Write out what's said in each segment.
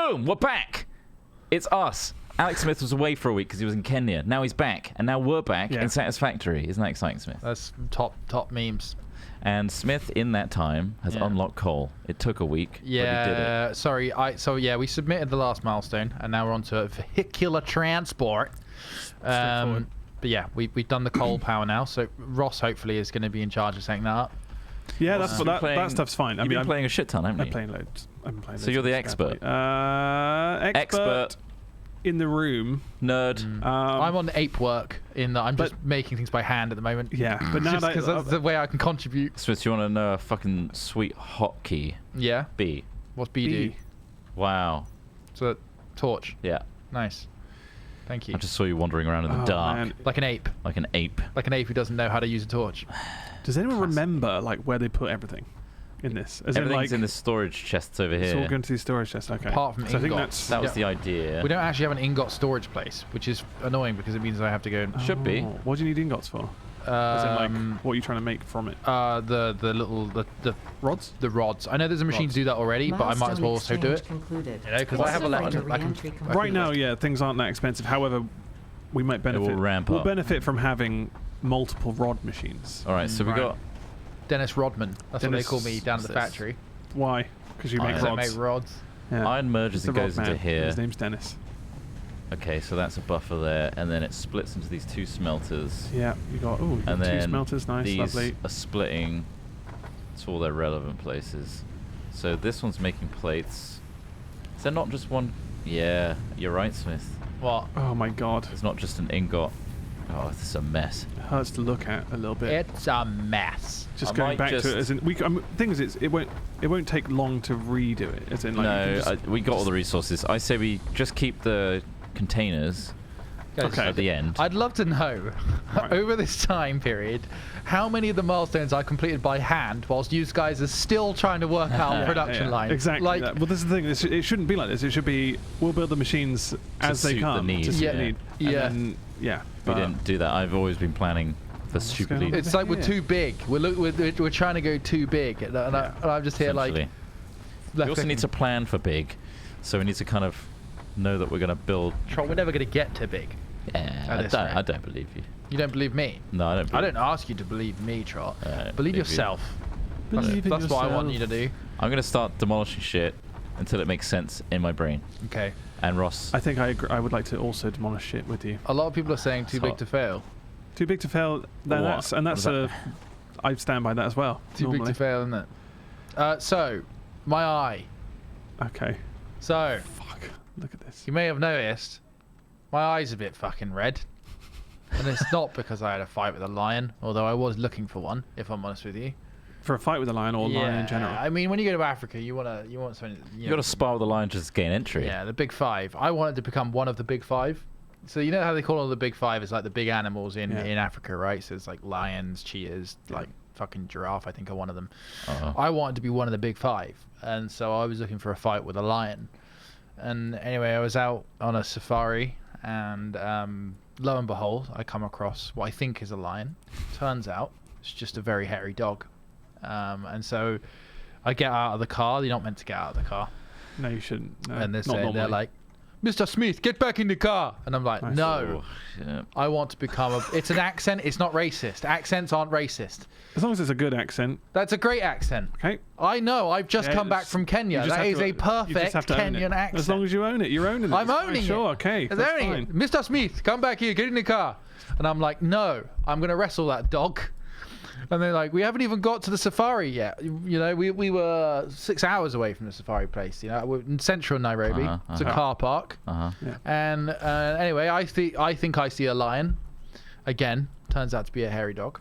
boom, we're back. It's us. Alex Smith was away for a week because he was in Kenya. Now he's back, and now we're back in Satisfactory. Isn't that exciting, Smith? That's top memes. And Smith, in that time, has unlocked coal. It took a week, but he did it. Sorry. We submitted the last milestone, and now we're on to vehicular transport. But yeah, we've done the coal power now, so Ross hopefully is going to be in charge of setting that up. Yeah, that stuff's fine. You've been playing a shit ton, haven't you? I'm playing loads. So you're the expert. Expert in the room. Nerd. I'm on ape work in that I'm just making things by hand at the moment. Yeah, but now because that's the way I can contribute. Smith, you want to know a fucking sweet hotkey? Yeah. B. What's B do? Wow. So torch. Yeah. Nice. Thank you. I just saw you wandering around in the dark. Man. Like an ape. Like an ape. Like an ape who doesn't know how to use a torch. Does anyone remember where they put everything in this? Everything's in the storage chests over here. It's all going to the storage chest. Okay. Apart from ingots. That was the idea. We don't actually have an ingot storage place, which is annoying because it means I have to go. Should be. What do you need ingots for? What are you trying to make from it? The rods. The rods. I know there's a machine to do that already, but I might as well also do it. Because I have right now, things aren't that expensive. However, we might benefit. It will ramp up. We'll benefit from having multiple rod machines. All right, so we got Dennis Rodman. That's what they call me down at the factory. Why? Because you make rods. I make rods. Yeah. Iron merges and goes into here. His name's Dennis. Okay, so that's a buffer there, and then it splits into these two smelters. Yeah, you got two smelters. Nice, these lovely. Are splitting to all their relevant places. So this one's making plates. Is there not just one? Yeah, you're right, Smith. What? Oh my God! It's not just an ingot. Oh, this is a mess. It hurts to look at a little bit. It's a mess. Just going back to it, as in thing is, it won't take long to redo it. As in, we got all the resources. I say we just keep the containers at the end. I'd love to know over this time period how many of the milestones I completed by hand whilst you guys are still trying to work out production lines. Exactly. Well, this is the thing. It shouldn't be like this. It should be we'll build the machines as they come to suit the need. We didn't do that. I've always been planning for stupidly. It's like we're too big. We're trying to go too big, and I'm just here like. We also need to plan for big, so we need to kind of know that we're going to build. We're never going to get to big. Yeah, I don't believe you. You don't believe me? No, I don't. I don't ask you to believe me, Trot. Believe yourself. That's what I want you to do. I'm going to start demolishing shit until it makes sense in my brain. Okay. And Ross, I think I agree. I would like to also demolish shit with you. A lot of people are saying too big to fail. Too big to fail. I stand by that as well. Too big to fail, isn't it? So, my eye. Okay. So. Fuck. Look at this. You may have noticed my eye's a bit fucking red. And it's not because I had a fight with a lion, although I was looking for one, if I'm honest with you. For a fight with a lion or a lion in general? I mean, when you go to Africa, you want something. You got to spar with a lion just to gain entry. Yeah, the big five. I wanted to become one of the big five. So you know how they call all the big five is like the big animals in Africa, right? So it's like lions, cheetahs, like fucking giraffe, I think are one of them. I wanted to be one of the big five. And so I was looking for a fight with a lion. And anyway, I was out on a safari and lo and behold, I come across what I think is a lion. Turns out it's just a very hairy dog. And so I get out of the car. You're not meant to get out of the car. No, you shouldn't. No, and they're like, Mr. Smith, get back in the car. And I'm like, no, I want to become it's an accent. It's not racist. Accents aren't racist. As long as it's a good accent. That's a great accent. Okay. I know. I've just come back from Kenya. That is a perfect Kenyan accent. As long as you own it, you're owning it. I'm owning it. Sure, okay. That's fine. Mr. Smith, come back here. Get in the car. And I'm like, no, I'm going to wrestle that dog. And they're like, we haven't even got to the safari yet. You know, we were 6 hours away from the safari place. You know, we're in central Nairobi. It's a car park. And anyway, I think I see a lion. Again, turns out to be a hairy dog.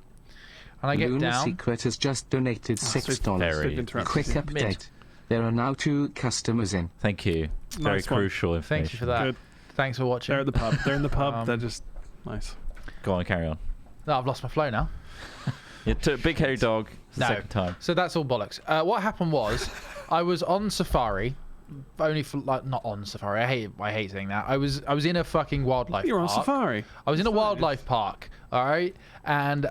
And I get down. Secret has just donated $6. Quick update. There are now 2 customers in. Thank you. Very crucial information. Thank you for that. Good. Thanks for watching. They're at the pub. They're in the pub. They're just nice. Go on, carry on. No, I've lost my flow now. You took big hairy dog the second time. So that's all bollocks. What happened was, I was on safari only for like not on safari. I hate saying that. I was in a fucking wildlife. You're park. on safari. I was in a wildlife park. All right, and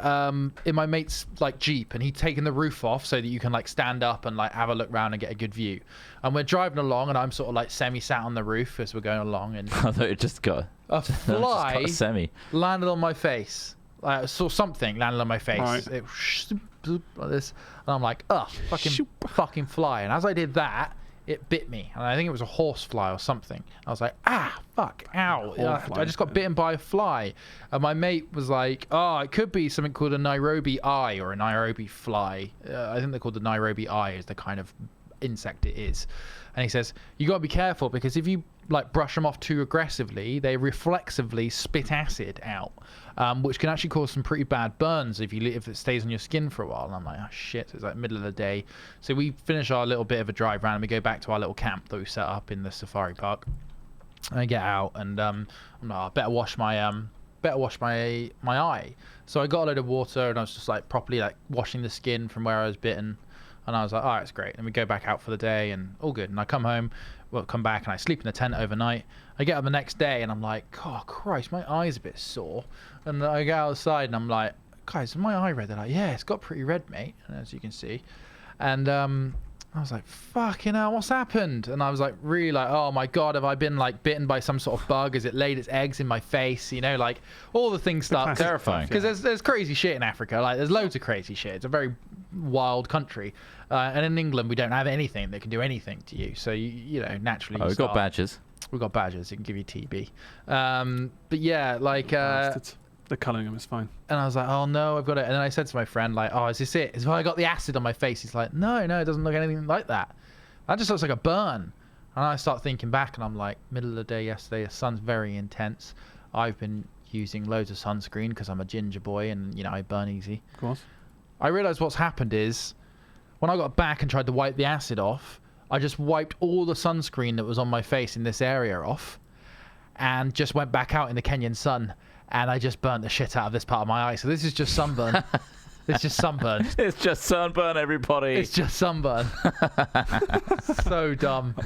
in my mate's like Jeep, and he'd taken the roof off so that you can like stand up and like have a look around and get a good view. And we're driving along, and I'm sort of like semi-sat on the roof as we're going along, and I thought it just got a fly just got a landed on my face. I saw something landed on my face. Right. It like this, and I'm like, ugh, fucking fly. And as I did that, it bit me, and I think it was a horse fly or something. I was like, fuck, ow. I just got bitten by a fly. And my mate was like, oh, it could be something called a Nairobi eye or a Nairobi fly. I think they're called the Nairobi eye is the kind of insect it is. And he says, you got to be careful, because if you like brush them off too aggressively, they reflexively spit acid out, which can actually cause some pretty bad burns if it stays on your skin for a while. And I'm like, oh shit. So it's like middle of the day, so we finish our little bit of a drive around and we go back to our little camp that we set up in the safari park. And I get out, and I'm like, I better wash my eye. So I got a load of water, and I was just like properly like washing the skin from where I was bitten. And I was like, all right, it's great. And we go back out for the day, and all good. And I come home, come back, and I sleep in the tent overnight. I get up the next day, and I'm like, oh, Christ, my eye's a bit sore. And I go outside, and I'm like, guys, is my eye red? They're like, yeah, it's got pretty red, mate, as you can see. And I was like, fucking hell, what's happened? And I was like, really like, oh my God, have I been like bitten by some sort of bug? Has it laid its eggs in my face? You know, like all the things start terrifying. Because there's crazy shit in Africa. Like there's loads of crazy shit. It's a very wild country. And in England, we don't have anything that can do anything to you. So, you know, naturally. We've got badges. We've got badges. It can give you TB. But yeah, like... The Cunningham is fine. And I was like, oh no, I've got it. And then I said to my friend, like, oh, is this it? Is I got the acid on my face? He's like, no, it doesn't look anything like that. That just looks like a burn. And I start thinking back, and I'm like, middle of the day yesterday, the sun's very intense. I've been using loads of sunscreen because I'm a ginger boy, and, you know, I burn easy. Of course. I realized what's happened is, when I got back and tried to wipe the acid off, I just wiped all the sunscreen that was on my face in this area off, and just went back out in the Kenyan sun. And I just burnt the shit out of this part of my eye. So this is just sunburn. It's just sunburn. It's just sunburn, everybody. It's just sunburn. So dumb.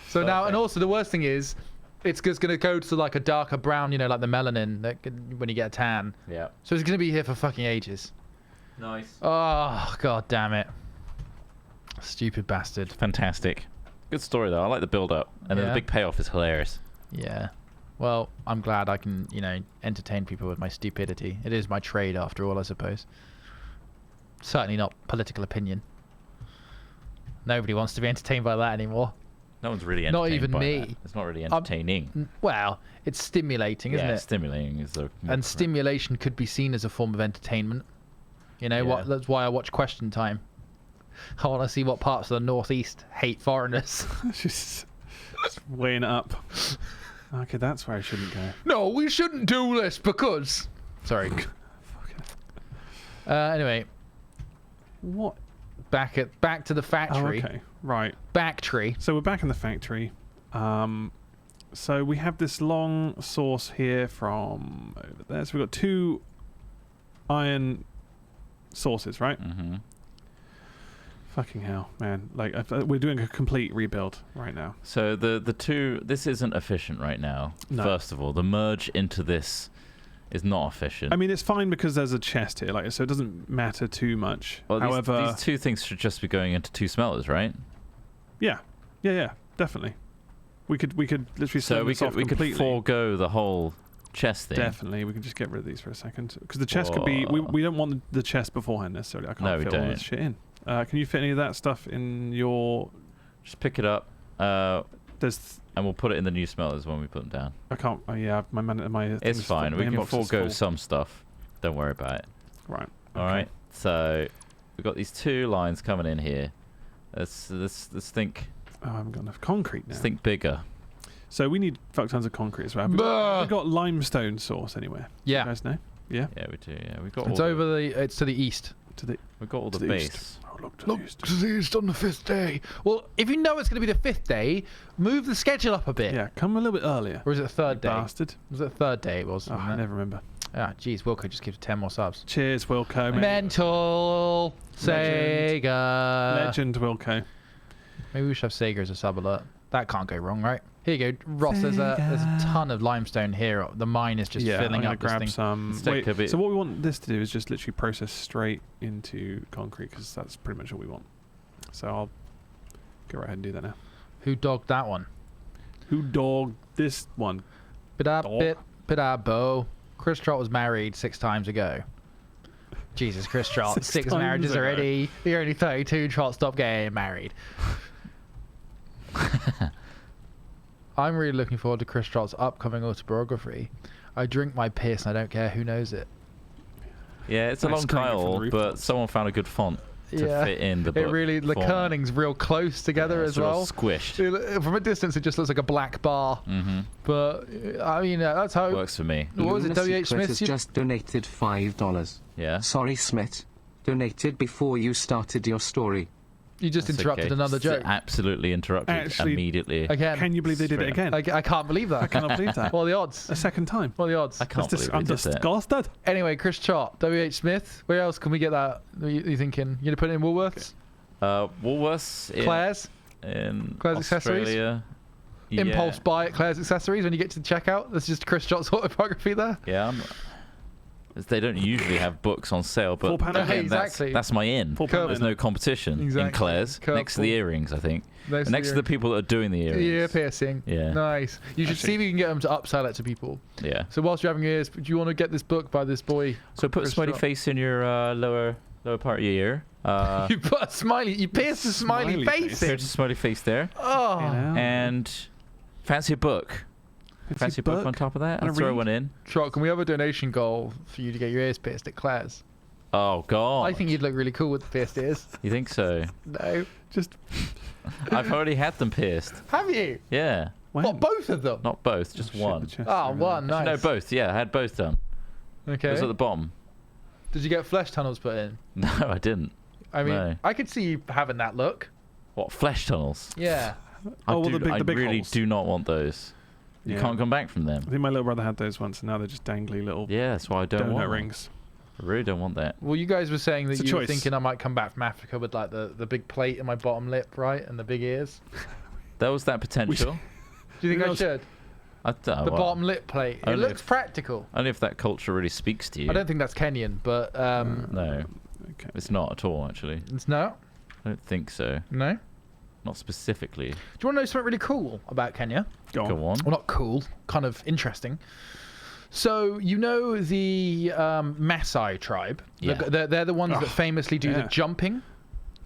So now, and also the worst thing is, it's just going to go to like a darker brown, you know, like the melanin that when you get a tan. Yeah. So it's going to be here for fucking ages. Nice. Oh, God damn it. Stupid bastard. Fantastic. Good story, though. I like the build-up. And then the big payoff is hilarious. Yeah. Well, I'm glad I can, you know, entertain people with my stupidity. It is my trade, after all, I suppose. Certainly not political opinion. Nobody wants to be entertained by that anymore. No one's really entertained Not even by me. That. It's not really entertaining. Well, it's stimulating, isn't it? Stimulating is the... And stimulation could be seen as a form of entertainment. You know, that's why I watch Question Time. I want to see what parts of the Northeast hate foreigners. Just weighing it up. Okay, that's where I shouldn't go. No, we shouldn't do this because... Sorry. Anyway. What? Back to the factory. Oh, okay. Right. Factory. So we're back in the factory. So we have this long source here from over there. So we've got 2 iron sources, right? Mm-hmm. Fucking hell, man. Like, we're doing a complete rebuild right now. So the two... This isn't efficient right now, first of all. The merge into this is not efficient. I mean, it's fine because there's a chest here, like, so it doesn't matter too much. Well, however... These 2 things should just be going into 2 smelters, right? Yeah, definitely. We could literally sell this off completely. We could forego the whole chest thing. Definitely, we can just get rid of these for a second. Because the chest could be... We don't want the chest beforehand, necessarily. I can't fit all this shit in. Can you fit any of that stuff in your... Just pick it up. And we'll put it in the new smelters when we put them down. I can't... Oh, yeah, my it's fine. We can forego some stuff. Don't worry about it. Right. All right. So we've got these 2 lines coming in here. Let's think... Oh, I haven't got enough concrete now. Let's think bigger. So we need fuck tons of concrete as well. Have we got limestone source anywhere? Yeah. You guys know? Yeah? Yeah, we do. Yeah, we've got. It's over it's to the east. We've got all the base. Look to the east on the 5th day. Well, if you know it's going to be the 5th day, move the schedule up a bit. Yeah, come a little bit earlier. Or is it the 3rd day? Bastard. Was it the 3rd day it was? Oh, I never remember. Ah, jeez, Wilco just gives 10 more subs. Cheers, Wilco. Mental Sega. Legend Wilco. Maybe we should have Sega as a sub alert. That can't go wrong, right? Here you go, Ross. There's a ton of limestone here. The mine is just filling up. Grab this thing. some. Wait, so what we want this to do is just literally process straight into concrete because that's pretty much all we want. So I'll go right ahead and do that now. Who dogged that one? Who dogged this one? Bo. Chris Trott was married 6 times ago. Jesus, Chris Trott, 6 marriages ago. Already. You're only 32. Trott, stop getting married. I'm really looking forward to Chris Trott's upcoming autobiography. I drink my piss and I don't care who knows it. Yeah, it's a long title, but someone found a good font to fit in the book. It really, the kerning's real close together as well. Squished. From a distance, it just looks like a black bar. Mm-hmm. But I mean, that's how it works for me. What was it? W.H. Smith has just donated $5. Yeah. Sorry, Smith. Donated before you started your story. You just interrupted another joke. Absolutely interrupted immediately. Again. Can you believe they did it again? I can't believe that. I cannot believe that. What are the odds? A second time. What are the odds? I can't believe I'm disgusted. Anyway, Chris Trott, W.H. Smith. Where else can we get that? You thinking? You gonna put it in Woolworths? Woolworths. Claire's. In Claire's Australia. Accessories. Impulse buy at Claire's Accessories when you get to the checkout. There's just Chris Trott's autobiography there. Yeah. They don't usually have books on sale, but again, that's my in. There's no competition in Claire's. Next to the earrings, I think. Next to the people that are doing the earrings. Ear piercing. Yeah. Nice. You should see if you can get them to upsell it to people. Yeah. So whilst you're having your ears, do you want to get this book by this boy? So put a smiley face in your lower part of your ear. You put a smiley. You pierced a smiley face in. There's a smiley face there. Oh. And fancy a book. Fancy book on top of that? I'll throw one in. Trot, can we have a donation goal for you to get your ears pierced at Claire's? Oh, God. I think you'd look really cool with the pierced ears. You think so? No. Just... I've already had them pierced. Have you? Yeah. When? What, both of them? Not both, just one. One, nice. No, both, yeah. I had both done. Okay. It was at the bottom. Did you get flesh tunnels put in? No, I didn't. I mean, I could see you having that look. What, flesh tunnels? Yeah. I really do not want those. You can't come back from them. I think my little brother had those once, and now they're just dangly little. Yeah, that's why I don't want rings. I really don't want that. Well, you guys were saying that you were thinking I might come back from Africa with like the big plate in my bottom lip, right, and the big ears. There was that potential. Do you think I should? The bottom lip plate. It looks practical. Only if that culture really speaks to you. I don't think that's Kenyan, but no, it's not at all. Actually, it's not. I don't think so. No. Not specifically. Do you want to know something really cool about Kenya? Go on. Well, not cool, kind of interesting. So, you know the Maasai tribe? Yeah. They're the ones that famously do the jumping.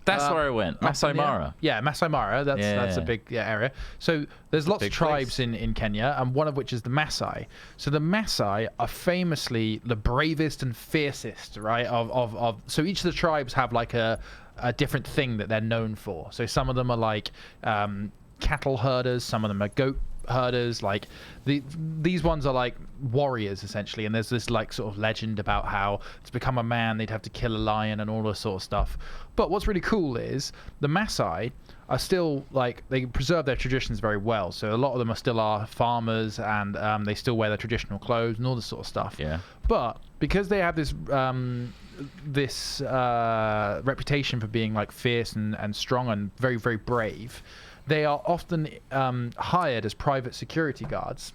That's where I went. Masai Mara. Yeah, Masai Mara. That's a big area. So there's lots of tribes in Kenya, and one of which is the Maasai. So the Maasai are famously the bravest and fiercest, right? So each of the tribes have like a different thing that they're known for. So some of them are like cattle herders, some of them are goat herders. Like these ones are like warriors essentially, and there's this like sort of legend about how to become a man they'd have to kill a lion and all this sort of stuff. But what's really cool is the Maasai are still like, they preserve their traditions very well. So a lot of them are farmers, and they still wear their traditional clothes and all this sort of stuff. Yeah. But because they have this reputation for being like fierce and strong and very, very brave, they are often hired as private security guards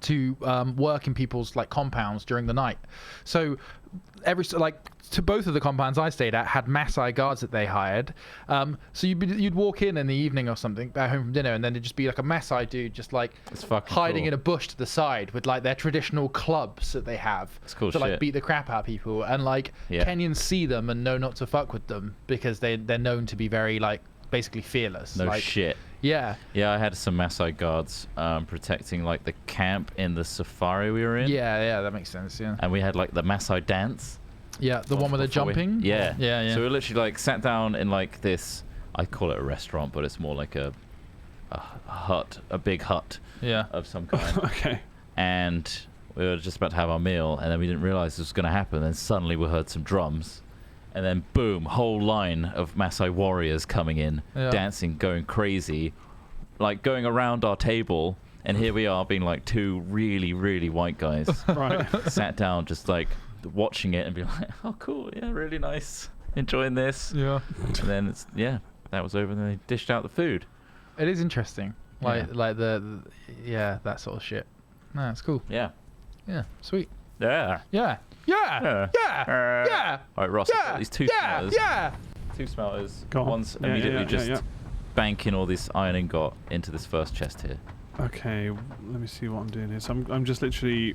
to work in people's like compounds during the night. So to both of the compounds I stayed at had Maasai guards that they hired. So you'd walk in the evening or something, back home from dinner, and then it'd just be like a Maasai dude just like hiding in a bush to the side with like their traditional clubs that they have to like beat the crap out of people. And like Kenyans see them and know not to fuck with them because they're known to be very like basically fearless. No shit. Yeah. Yeah, I had some Maasai guards protecting like the camp in the safari we were in. Yeah, that makes sense. Yeah. And we had like the Maasai dance. Yeah, the one with the jumping. Yeah. Yeah. So we literally like sat down in like this. I call it a restaurant, but it's more like a hut, a big hut. Yeah. Of some kind. Okay. And we were just about to have our meal, and then we didn't realize this was going to happen. Then suddenly we heard some drums. And then boom, whole line of Maasai warriors coming in, dancing, going crazy, like going around our table. And here we are being like two really, really white guys. Right. Sat down just like watching it and being like, oh, cool. Yeah, really nice. Enjoying this. Yeah. And then that was over, and then they dished out the food. It is interesting. Like that sort of shit. No, it's cool. Yeah. Yeah, sweet. Yeah. Yeah. Yeah. Yeah. All right, Ross. I've got these two smelters. Yeah. Two smelters. Go on. One's immediately banking all this iron ingot into this first chest here. Okay, let me see what I'm doing here. So I'm just literally.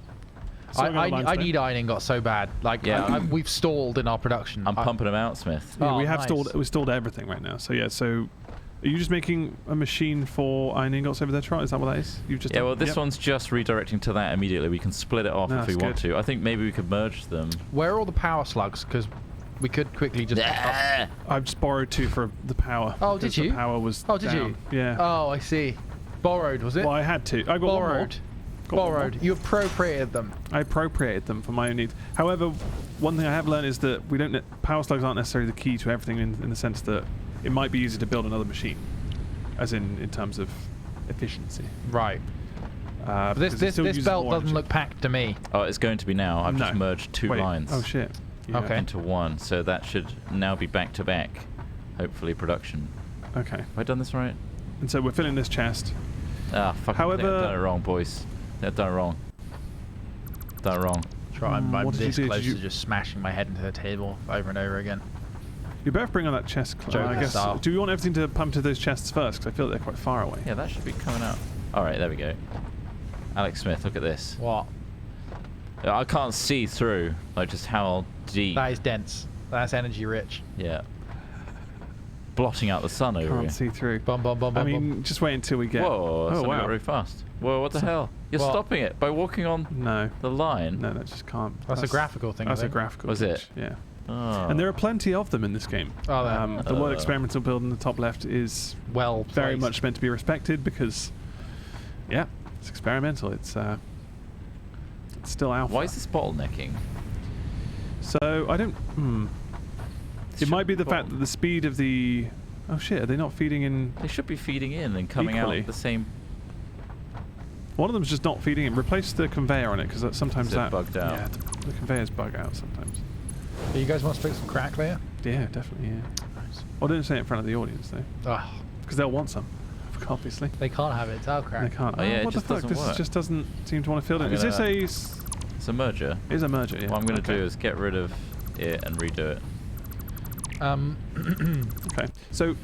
I need iron ingot so bad. Like, we've stalled in our production. I'm pumping them out, Smith. Yeah, we have stalled everything right now. So yeah, so are you just making a machine for iron ingots over there, Trot? Is that what that is? You've just this one's just redirecting to that immediately. We can split it off if we want to. I think maybe we could merge them. Where are all the power slugs? Because we could quickly just. I've just borrowed 2 for the power. Oh, did you? The power was. Oh, did down. you? Yeah. Oh, I see. Borrowed, was it? Well, I had to. I got borrowed. Borrowed. You appropriated them. I appropriated them for my own needs. However, one thing I have learned is that power slugs aren't necessarily the key to everything in the sense that it might be easy to build another machine, as in terms of efficiency. Right. This belt doesn't look packed to me. Oh, it's going to be now. I've just merged 2 lines. Oh shit. Yeah. Okay. Into one, so that should now be back to back. Hopefully, production. Okay. Have I done this right? And so we're filling this chest. Ah, fuck. However, they've done it wrong, boys. They've done it wrong. Done it wrong. I'm this close to just smashing my head into the table over and over again. You better bring on that chest. I guess. Do you want everything to pump to those chests first? Because I feel like they're quite far away. Yeah, that should be coming out. All right, there we go. Alex Smith, look at this. What? I can't see through, like, just how deep. That is dense. That's energy rich. Yeah. Blotting out the sun over here. Can't see through. Bum, bum, bum, I bum, mean, just wait until we get. Whoa, that's got very fast. Whoa, what the hell? You're stopping it by walking on the line. No, that just can't. That's a graphical thing. That's a graphical. Was it? Yeah. Oh. And there are plenty of them in this game. Oh, the word experimental build in the top left is very much meant to be respected because, it's experimental. It's still alpha. Why is this bottlenecking? So I don't. It might be the fact that the speed of the. Oh shit! Are they not feeding in? They should be feeding in and coming out the same. One of them's just not feeding in. Replace the conveyor on it because sometimes that bugged out. Yeah, the conveyors bug out sometimes. Do you guys want to fix some crack layer? Yeah, definitely. Yeah. Nice. I don't say it in front of the audience though, because they'll want some. Obviously. They can't have it. It's our crack. They can't. Oh, yeah, what the fuck? This just doesn't seem to want to fill it. Is this a? It's a merger. It is a merger. Yeah. What I'm going to do is get rid of it and redo it. Okay. So.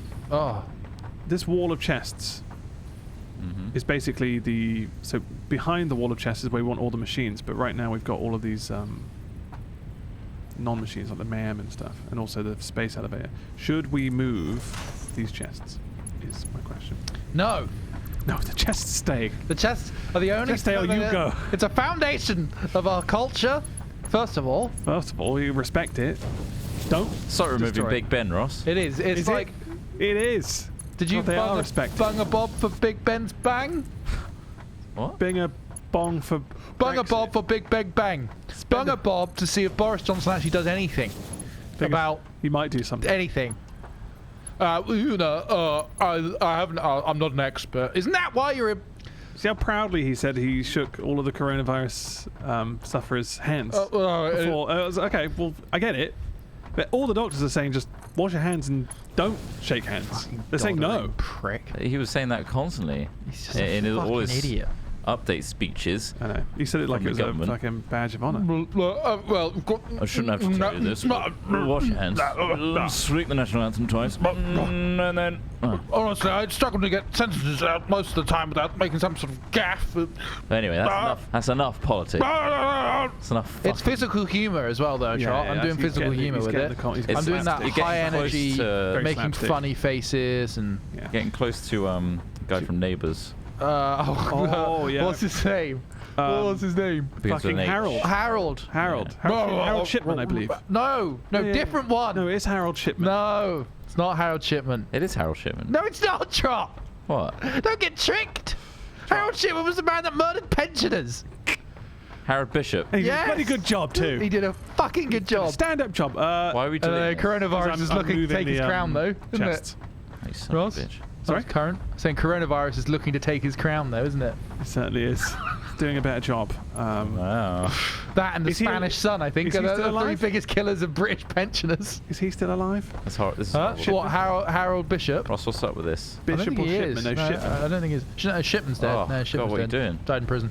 This wall of chests is basically so behind the wall of chests is where we want all the machines, but right now we've got all of these non-machines like the MAM and stuff, and also the space elevator. Should we move these chests? Is my question. No. No, the chests stay. The chests are the only. Chests stay or you go. It's a foundation of our culture. First of all, we respect it. Don't. Start removing Big Ben, Ross. It is. It's like. It is. Did you bung a bob for Big Ben's bang? What? Bing a bong for. Bung a bob for Big Ben bang. Bung a bob to see if Boris Johnson actually does anything about. He might do something. Anything. I haven't. I'm not an expert. Isn't that why you're? See how proudly he said he shook all of the coronavirus sufferers' hands before. Okay, well, I get it, but all the doctors are saying just wash your hands and don't shake hands. They're saying no. Prick. He was saying that constantly. He's just a fucking idiot. Update speeches. I know. He said it like it was a fucking badge of honor. I shouldn't have to tell you this. Wash your hands. Speak the national anthem twice. And then. Honestly, I struggle to get sentences out most of the time without making some sort of gaffe. Anyway, that's enough. That's enough politics. That's enough. It's physical humor as well, though, Trot. I'm doing physical humor with it. I'm doing that high energy, making funny faces and getting close to guy from Neighbours. Yeah. What's his name? What's his name? Fucking Harold. Harold Shipman, I believe. No, different one. No, it's Harold Shipman. No, it's not Harold Shipman. It is Harold Shipman. No, it's not, Trot. What? Don't get tricked. Harold Shipman was the man that murdered pensioners. Harold Bishop. He did a bloody good job too. He did a fucking good job. Stand-up job. Why are we doing this? Coronavirus is looking to take his crown, though, isn't it? You son of a bitch. Sorry, saying coronavirus is looking to take his crown, though, isn't it? It certainly is. doing a better job. Wow. That and the Spanish Sun, I think, are the three biggest killers of British pensioners. Is he still alive? That's hard. This is what, Harold Bishop? Ross, what's up with this? Bishop or Shipman? No, Shipman. I don't think he's... No, Shipman's dead. Oh, no, Shipman's God, what are you doing? Died in prison.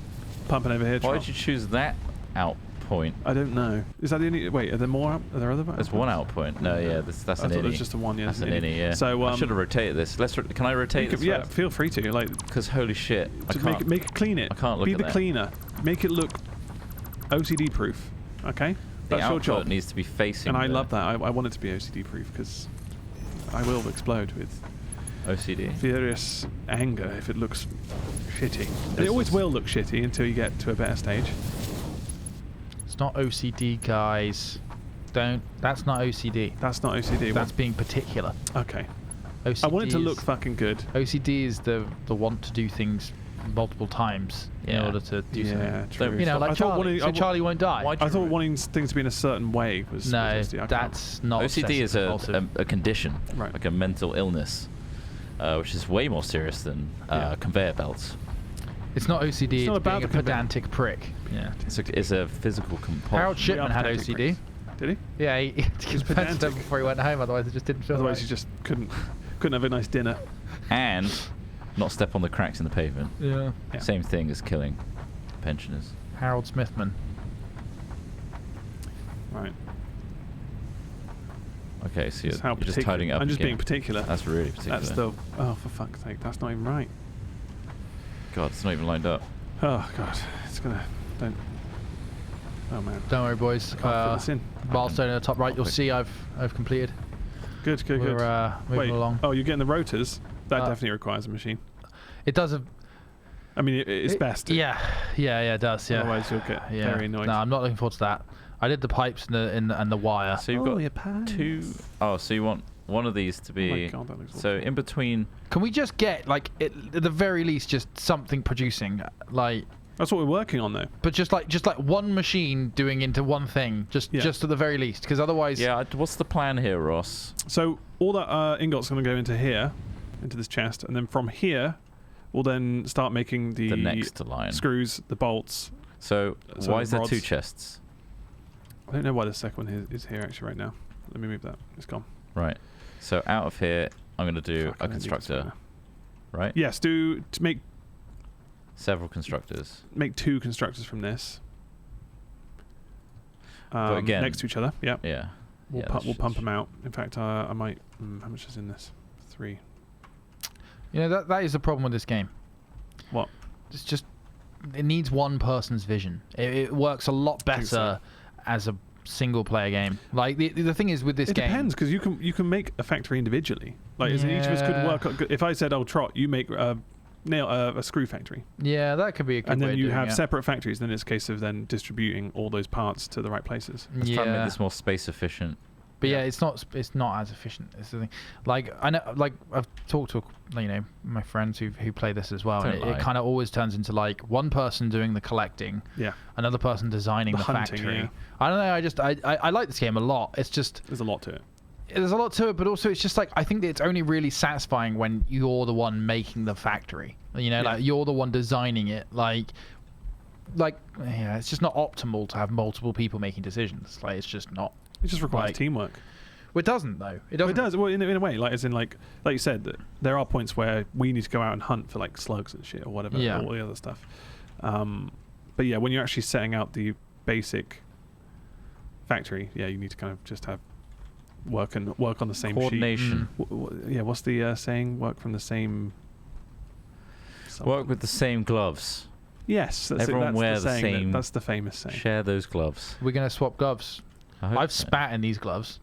Pumping over here. Why did you choose that out point? I don't know. Is that the only... Wait, are there more? Are there other... There's one out point. No, yeah, that's an innie. I thought it was just a one, yeah. That's an innie, yeah. So, I should have rotated this. Can I rotate this? Yeah, first? feel free to. Like, because holy shit, I can't. Make it clean it. I can't look Be at the that. cleaner. Make it look OCD proof. Okay? That's your job. It needs to be facing. And I love that. I want it to be OCD proof because I will explode with OCD. Furious anger if it looks shitty. It always will look shitty until you get to a better stage. It's not OCD, guys. That's not OCD. That's not OCD. That's being particular. Okay. OCD I want it to look fucking good. OCD is the want to do things multiple times in order to do something. Yeah, true. You know, like Charlie. So Charlie won't die. I thought wanting things to be in a certain way was... No, that's not OCD is a condition, right. like a mental illness, which is way more serious than conveyor belts. It's not OCD, it's being a pedantic prick. Yeah. It's a physical compulsion. Harold Shipman had OCD. Pricks. Did he? Yeah, he was pedantic before he went home, otherwise it just didn't feel Otherwise right. he just couldn't have a nice dinner. And not step on the cracks in the pavement. Yeah. Same thing as killing pensioners. Harold Smithman. Right. Okay, so you're just tidying it up. I'm just again. being particular. That's really particular. That's the... Oh, for fuck's sake. That's not even right. God, it's not even lined up. Oh, God. It's gonna... Don't... Oh, man. Don't worry, boys. Fill this in. Milestone in the top right, you'll see I've completed. Good. We're moving along. Oh, you're getting the rotors? That definitely requires a machine. It does I mean, it's best. Yeah, it does. Yeah. Otherwise, you'll get very annoyed. No, I'm not looking forward to that. I did the pipes and the wire. So you've got two. Oh, so you want one of these to be. Oh my God, that looks so awful. in between. Can we just get at the very least just something producing like? That's what we're working on, though. But just like one machine doing into one thing, just at the very least, because otherwise. Yeah. What's the plan here, Ross? So all that ingot's going to go into here, into this chest, and then from here, we'll then start making the next line screws, the bolts. So why is there two chests? I don't know why the second one is here actually right now. Let me move that. It's gone. Right. So out of here, I'm going to do a constructor. Right. Yes. To make. Several constructors. Make two constructors from this. But again, next to each other. Yeah. Yeah. We'll pump them out. In fact, I might. How much is in this? 3. You know that is the problem with this game. What? It's just it needs one person's vision. It works a lot better as a single player game. Like the thing is with this game. It depends because you can make a factory individually. Like each of us could work. If I said, "Oh, Trot, you make a screw factory." Yeah, that could be a good and way then of you doing have it. separate factories. Then it's a case of then distributing all those parts to the right places. Let's try and make this more space efficient. But yeah, it's not as efficient. It's the thing. Like I know, like I've talked to my friends who play this as well, and it kind of always turns into like one person doing the collecting, another person designing the hunting, factory. Yeah. I don't know. I like this game a lot. It's just there's a lot to it. There's a lot to it, but also it's just like I think that it's only really satisfying when you're the one making the factory. Like you're the one designing it. Like it's just not optimal to have multiple people making decisions. Like it's just not. It just requires teamwork. Well, it doesn't though. It doesn't. Well, it does. Well, in a way, like you said, that there are points where we need to go out and hunt for like slugs and shit or whatever, all the other stuff. But yeah, when you're actually setting out the basic factory, you need to kind of just have work on the same coordination. Sheet. What's the saying? Work from the same. Something. Work with the same gloves. Yes, everyone wear the same. That's the famous saying. Share those gloves. We're gonna swap gloves. I've spat in these gloves.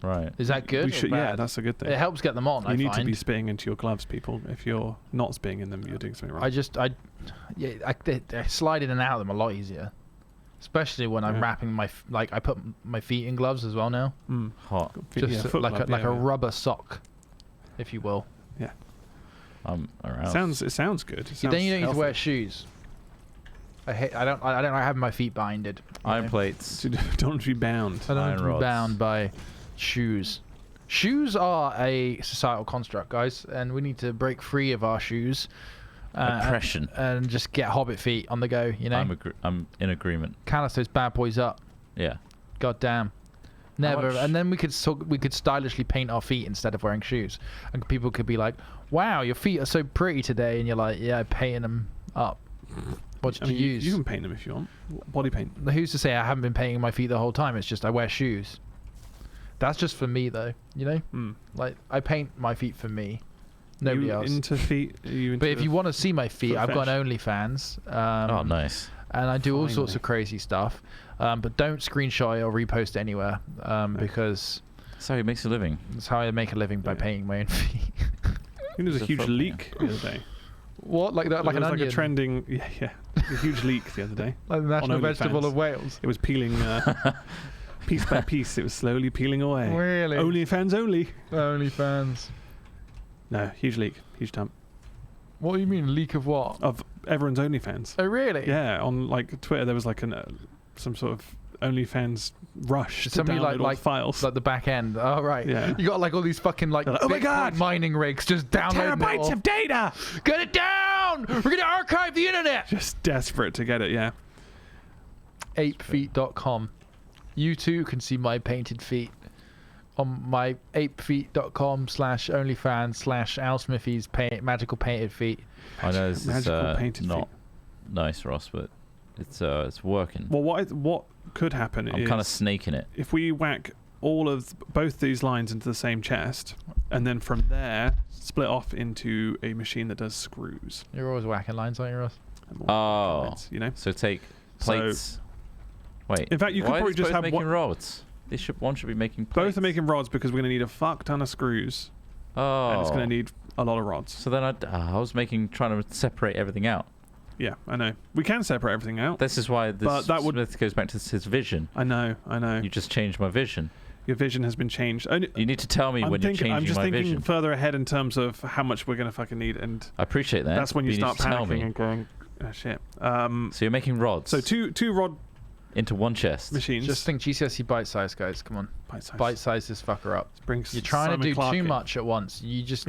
Right. Is that good? We should, that's a good thing. It helps get them on. You need to be spitting into your gloves, people. If you're not spitting in them, you're doing something wrong. I slide in and out of them a lot easier, especially when I'm wrapping I put my feet in gloves as well now. Hot. Just like a rubber sock, if you will. Yeah. I'm around. It sounds good. Then you don't need to wear shoes. I don't like having my feet binded. Iron plates. Don't be bound. I don't want to be bound by shoes. Shoes are a societal construct, guys, and we need to break free of our shoes. Oppression. And just get Hobbit feet on the go, you know? I'm in agreement. Callus those bad boys up. Yeah. God damn. Never. And then we could stylishly paint our feet instead of wearing shoes. And people could be like, wow, your feet are so pretty today. And you're like, yeah, I'm painting them up. What did you use? You can paint them if you want. Body paint. Who's to say I haven't been painting my feet the whole time? It's just I wear shoes. That's just for me, though, you know? Like, I paint my feet for me. Nobody else. Into feet? But if you want to see my feet, I've got an OnlyFans. Oh, nice. And I do all sorts of crazy stuff. But don't screenshot it or repost it anywhere because... That's how he makes a living. That's how I make a living, by painting my own feet. I think there was a huge leak the other day. What? Like that? Like an onion? Like a trending... Yeah. A huge leak the other day. Like the national vegetable of Wales. It was peeling... piece by piece, it was slowly peeling away. Really? OnlyFans only. OnlyFans. No, huge leak. Huge dump. What do you mean, leak of what? Of everyone's OnlyFans. Oh, really? Yeah, on like Twitter there was like some sort of OnlyFans rush. Somebody like files. Like the back end. Oh, right. Yeah. You got like all these fucking like oh my God, mining rigs just downloading terabytes of data. Get it down! We're going to archive the internet! Just desperate to get it, yeah. apefeet.com. You too can see my painted feet on my apefeet.com/OnlyFans/AlSmithy's magical painted feet. I know this is not feet. Nice, Ross, but it's working. Well, what could happen is... I'm kind of snaking it. If we whack both these lines into the same chest, and then from there split off into a machine that does screws. You're always whacking lines, aren't you, Ross? Lines, you know? So take plates... Wait. In fact, you could probably just have making rods. One should be making plates. Both are making rods because we're going to need a fuck ton of screws. Oh. And it's going to need a lot of rods. So then I was trying to separate everything out. Yeah, I know. We can separate everything out. This is why Smith goes back to his vision. I know. You just changed my vision. Your vision has been changed. You need to tell me when you're changing my vision. I'm just thinking further ahead in terms of how much we're going to fucking need. And I appreciate that. That's when you start panicking and going, oh, shit. So you're making rods. So two rod... into one chest. Machines. Just think GCSE bite size, guys. Come on. Bite size this fucker up. You're trying to do too much at once. You just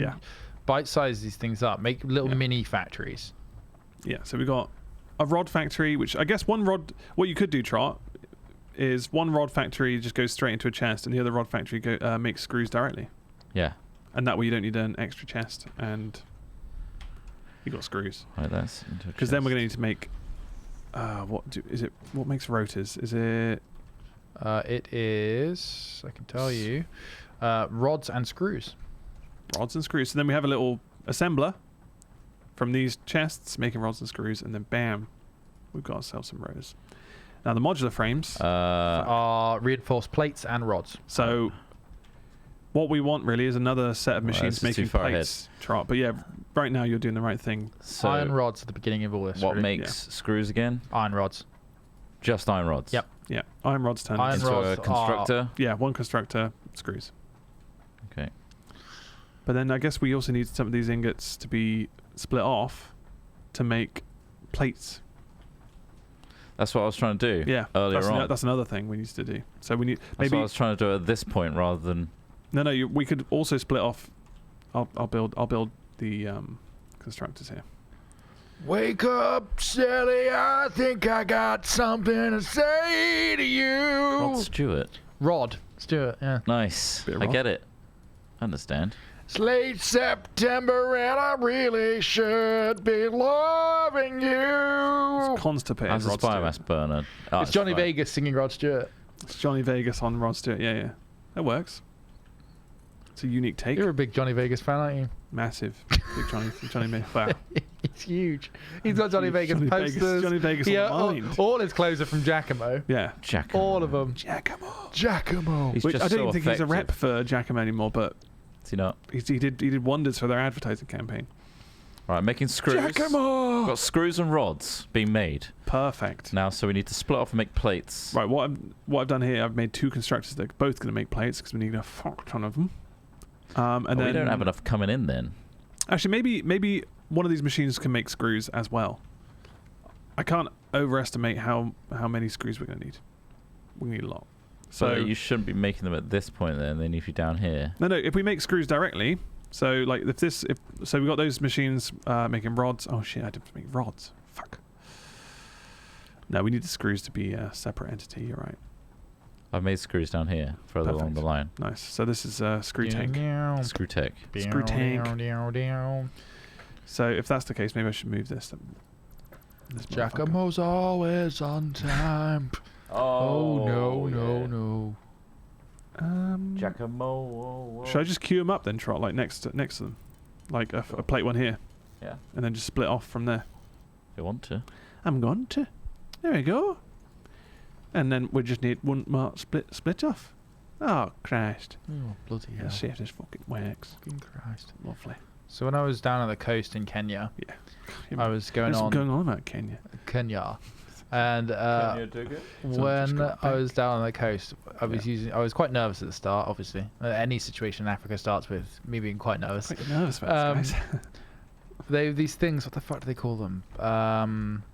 bite size these things up. Make little mini factories. Yeah, so we got a rod factory, which I guess one rod... What you could do, Trot, is one rod factory just goes straight into a chest, and the other rod factory makes screws directly. Yeah. And that way you don't need an extra chest, and you got screws. Right, that's because then we're going to need to make... what makes rotors? Is it... It is... I can tell you. Rods and screws. Rods and screws. So then we have a little assembler from these chests making rods and screws, and then bam, we've got ourselves some rotors. Now the modular frames are reinforced plates and rods. So what we want really is another set of machines making plates. Trot. But yeah, right now you're doing the right thing. So iron rods at the beginning of all this. What makes screws again? Iron rods. Just iron rods. Yep. Yeah. Iron rods turn into a constructor. One constructor, screws. Okay. But then I guess we also need some of these ingots to be split off to make plates. That's what I was trying to do. Yeah. Earlier on. That's another thing we need to do. So we need. That's what I was trying to do at this point rather than. No. We could also split off. I'll build the constructors here. Wake up, Sally. I think I got something to say to you. Rod Stewart. Yeah. Nice. I get it. I understand. It's late September and I really should be loving you. It's constipated. How's this biomass burner? It's Johnny Vegas singing Rod Stewart. It's Johnny Vegas on Rod Stewart. Yeah. That works. It's a unique take. You're a big Johnny Vegas fan, aren't you? Massive. Big Johnny Vegas. Wow. He's huge. He's got Johnny Vegas posters. Johnny Vegas on the mind. All his clothes are from Giacomo. Yeah. Giacomo. All of them. Giacomo. Which I don't even think he's a rep for Giacomo anymore, but... Is he not? He did wonders for their advertising campaign. Right, making screws. Giacomo! We've got screws and rods being made. Perfect. Now, so we need to split off and make plates. Right, what I've done here, I've made two constructors that are both going to make plates because we need a fuck ton of them. And then we don't have enough coming in then. Actually, maybe one of these machines can make screws as well. I can't overestimate how many screws we're going to need. We need a lot. So you shouldn't be making them at this point then. They need you down here. No. If we make screws directly, So like so we got those machines making rods. Oh shit! I didn't make rods. Fuck. No, we need the screws to be a separate entity. You're right. I've made screws down here further along the line. Nice. So this is screw tank. Screw tech. Screw tank. So if that's the case, maybe I should move this. Giacomo's always on time. Oh no. Giacomo. Should I just queue them up then, Trot, like next to them, like a plate one here? Yeah. And then just split off from there. If you want to. I'm going to. There we go. And then we just need one more split off. Oh Christ! Oh bloody hell! See if this fucking works. Fucking Christ! Lovely. So when I was down on the coast in Kenya, I was going on. What's going on about Kenya? And when I was down on the coast, I was quite nervous at the start. Obviously, any situation in Africa starts with me being quite nervous. Quite nervous about this, guys. They these things. What the fuck do they call them?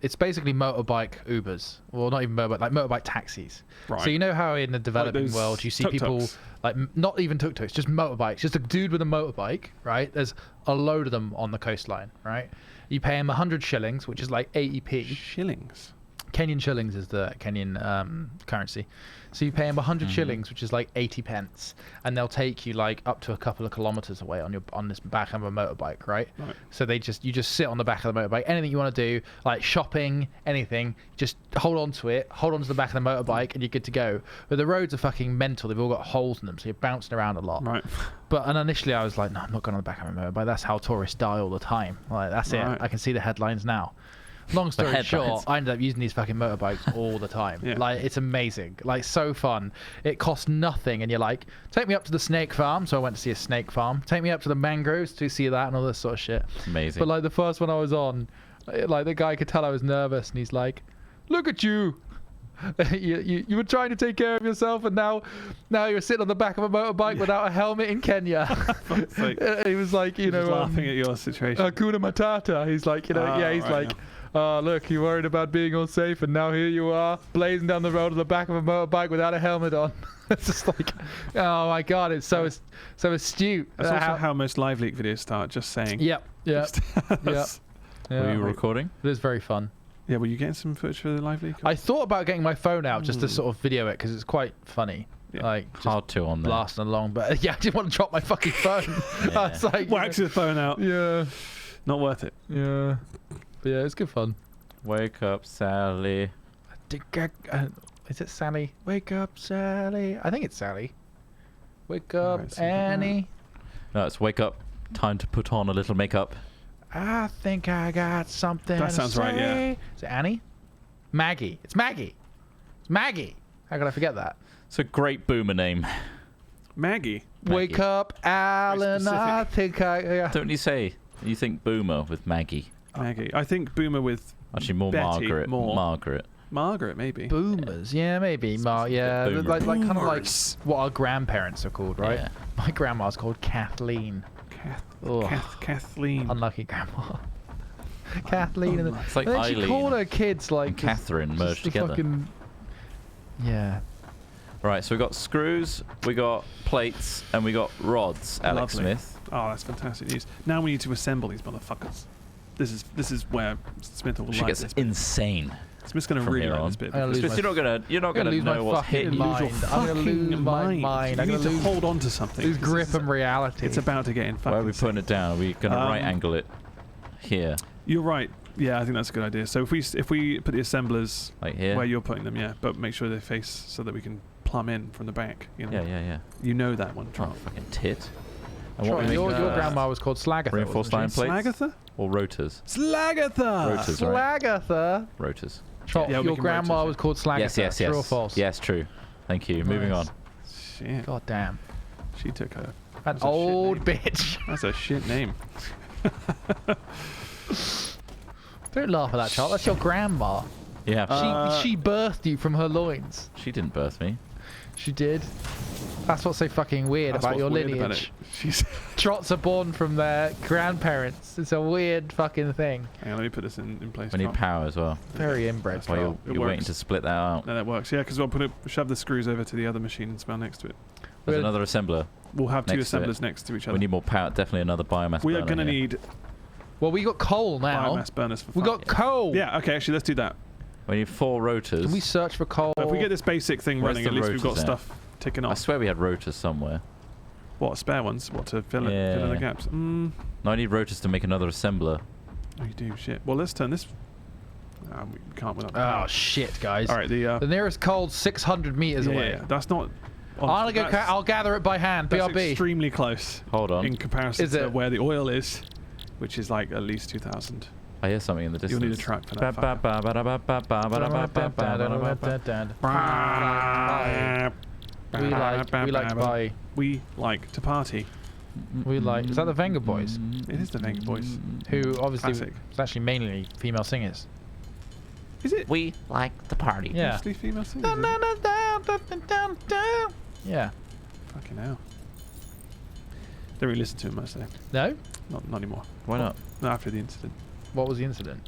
It's basically motorbike Ubers, well, not even motorbike, like motorbike taxis. Right. So you know how in the developing world you see people like not even tuk-tuks, just motorbikes, just a dude with a motorbike, right? There's a load of them on the coastline, right? You pay him 100 shillings, which is like 80p. Shillings. Kenyan shillings is the Kenyan currency. So you pay them 100 shillings, which is like 80 pence, and they'll take you like up to a couple of kilometers away on this back of a motorbike, right? So you just sit on the back of the motorbike. Anything you want to do, like shopping, anything, just hold on to the back of the motorbike, and you're good to go. But the roads are fucking mental. They've all got holes in them, so you're bouncing around a lot. Right. And initially I was like, no, I'm not going on the back of my motorbike. That's how tourists die all the time. Like that's it. I can see the headlines now. Long story short, I ended up using these fucking motorbikes all the time. Like, it's amazing. Like, so fun. It costs nothing. And you're like, take me up to the snake farm. So I went to see a snake farm. Take me up to the mangroves to see that and all this sort of shit. Amazing. But, like, the first one I was on, like, the guy could tell I was nervous. And he's like, look at you. You were trying to take care of yourself, and now you're sitting on the back of a motorbike without a helmet in Kenya. He was like, laughing at your situation. Hakuna Matata. He's like, look, you're worried about being all safe, and now here you are, blazing down the road on the back of a motorbike without a helmet on. It's just like, oh my god, it's so astute. That's also how most live leak videos start, just saying. Yep. Were you recording? It was very fun. Yeah, were you getting some footage for the live leak? I thought about getting my phone out just to sort of video it, because it's quite funny. Yeah. Like, hard to on there. Blasting along, but I didn't want to drop my fucking phone. I was like, wax the phone out. Yeah. Not worth it. Yeah. But yeah, it's good fun. Wake up, Sally. Is it Sally? Wake up, Sally. I think it's Sally. Wake up, Annie. No, it's wake up. Time to put on a little makeup. I think I got something. That sounds right, yeah. Is it Annie? Maggie. It's Maggie. It's Maggie. How could I forget that? It's a great boomer name. Maggie. Wake up, Alan. I think I. Don't you say? You think boomer with Maggie? Maggie. I think boomer with actually more Betty, Margaret. Margaret, maybe. Boomers, yeah, maybe. Like kind of like what our grandparents are called, right? Yeah. My grandma's called Kathleen. Kathleen. Unlucky grandma. Kathleen. It's like and then Eileen. She called her kids like and Catherine merged together. Yeah. Right, so we got screws, we got plates, and we got rods. Alex Smith. Oh, that's fantastic news. Now we need to assemble these motherfuckers. This is where Smith will she like gets this insane. Smith's gonna really like this bit. Smith, you're not gonna know what's hitting you. I'm gonna lose my mind. You need to hold on to something. Lose grip and reality. It's about to get in. Where are we putting it down? Are we gonna right angle it here? You're right. Yeah, I think that's a good idea. So if we put the assemblers like here, where you're putting them, yeah, but make sure they face so that we can plumb in from the back. You know? Yeah. You know that one, Trump. Oh, fucking tit. And your grandma was called Slagatha. Reinforced iron plates. Slagatha? Or rotors. Slagatha. Rotors, right? Slagatha. Rotors. Your grandma was called Slagatha. Yes. True or false? Yes, true. Thank you. Nice. Moving on. Shit. God damn. She took her. An old bitch. That's a shit name. Don't laugh at that, child. That's your grandma. Yeah. She birthed you from her loins. She didn't birth me. She did. That's what's so fucking weird about your lineage. Trots are born from their grandparents. It's a weird fucking thing. Hang on, let me put this in place. We need power as well. Very inbred. While you're waiting to split that out. No, that works. Yeah, because we'll shove the screws over to the other machine and spell next to it. There's another assembler. we'll have two assemblers next to each other. We need more power. Definitely another biomass. We are going to need. Well, we got coal now. Biomass burners for we got coal. Yeah. Okay. Actually, let's do that. We need 4 rotors. Can we search for coal? But if we get this basic thing running, at least we've got stuff ticking off. I swear we had rotors somewhere. What, spare ones? What, to fill in the gaps? No, I need rotors to make another assembler. Oh, you do? Shit. Well, let's turn this. We can't without Oh, shit, guys. All right, the nearest coal's 600 meters away. Yeah, that's not... I'll gather it by hand. That's BRB. extremely close. Hold on. In comparison to where the oil is, which is like at least 2,000. I hear something in the distance. You'll need a truck for that. We like to buy. We like to party. We like. Is that the Venga Boys? It is the Venga Boys. Who obviously Classic. it's actually mainly female singers. Is it? We like to party. Yeah. Mostly female singers. Yeah. Fucking hell. Don't really listen to him much though. No? Not anymore. Why not? Not after the incident. What was the incident?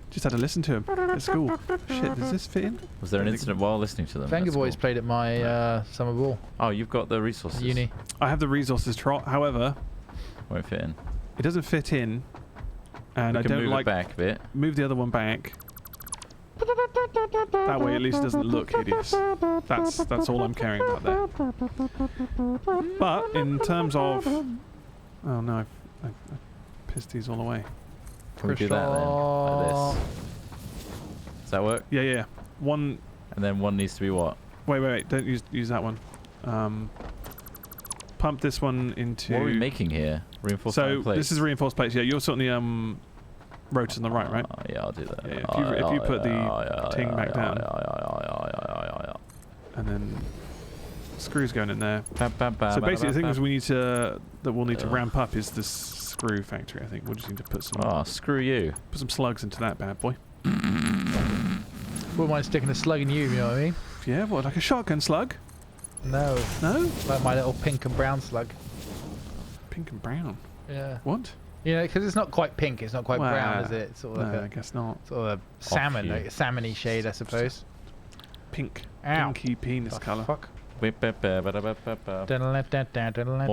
Just had to listen to him at school. Shit, does this fit in? Was there an incident while listening to them? Venga Boys played at my summer ball. Oh, you've got the resources. Uni. I have the resources trot, however, Won't fit in. it doesn't fit in, and We I can don't move like it back a bit. move the other one back. That way, at least it doesn't look hideous. That's all I'm caring about there. But in terms of, oh no, I pissed these all away. Can we do that then? Like this. Does that work? Yeah. One. And then one needs to be what? Wait. Don't use that one. Pump this one into. What are we making here? Reinforced plates. So this is reinforced plates. Yeah, you're sorting the rotors on the right, right? Yeah, I'll do that. Yeah, if you put the ting back down, and then screws going in there. So basically, the things we'll need to ramp up is this screw factory. I think we'll just need to put some. Oh, screw you! Put some slugs into that bad boy. Wouldn't mind sticking a slug in you know what I mean? Yeah, what, like a shotgun slug? No. No? Like my little pink and brown slug. Pink and brown? Yeah. What? You know, because it's not quite pink, it's not quite brown, is it? It's sort of like I guess not. Sort of a salmon, like a salmony shade, I suppose. Pink. Ow. Pinky penis colour. Fuck. More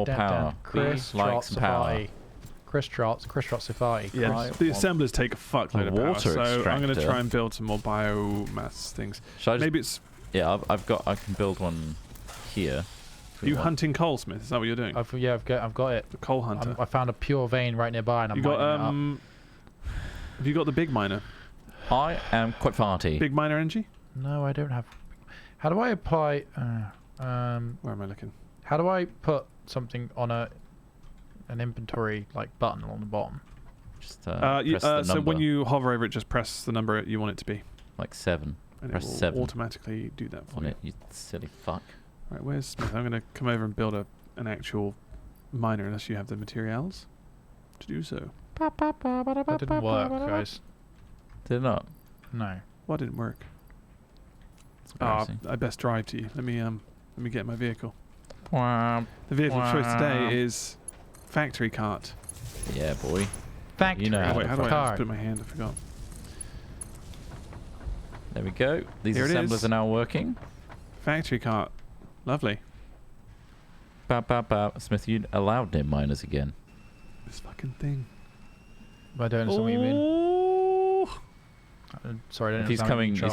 power. Chris likes some power. Chris Trotsify. Yeah, the assemblers take a fuckload of power, water so I'm going to extractor. try and build some more biomass things. Maybe it's... Yeah, I can build one here. Are you hunting coal, Smith? Is that what you're doing? I've got it. The coal hunter. I found a pure vein right nearby, and I'm mining it up. Have you got the big miner? I am quite farty. Big miner energy? No, I don't have. How do I apply? Where am I looking? How do I put something on an inventory like button along the bottom? Just press the number. So when you hover over it, just press the number you want it to be. Like 7. And press it will 7 automatically do that for on you. it. You silly fuck. Right, where's Smith? I'm going to come over and build an actual miner unless you have the materials to do so. That didn't work, guys. Did it not? No. What didn't work? I I best drive to you. Let me get my vehicle. The vehicle of choice today is factory cart. Yeah, boy. Factory. You know how Wait, how do I cart. just put my hand? I forgot. There we go. These Here it assemblers is. are now working. Factory cart. Lovely. Smith, you allowed near miners again. This fucking thing. I don't understand what you mean. Oh. Sorry, I don't If he's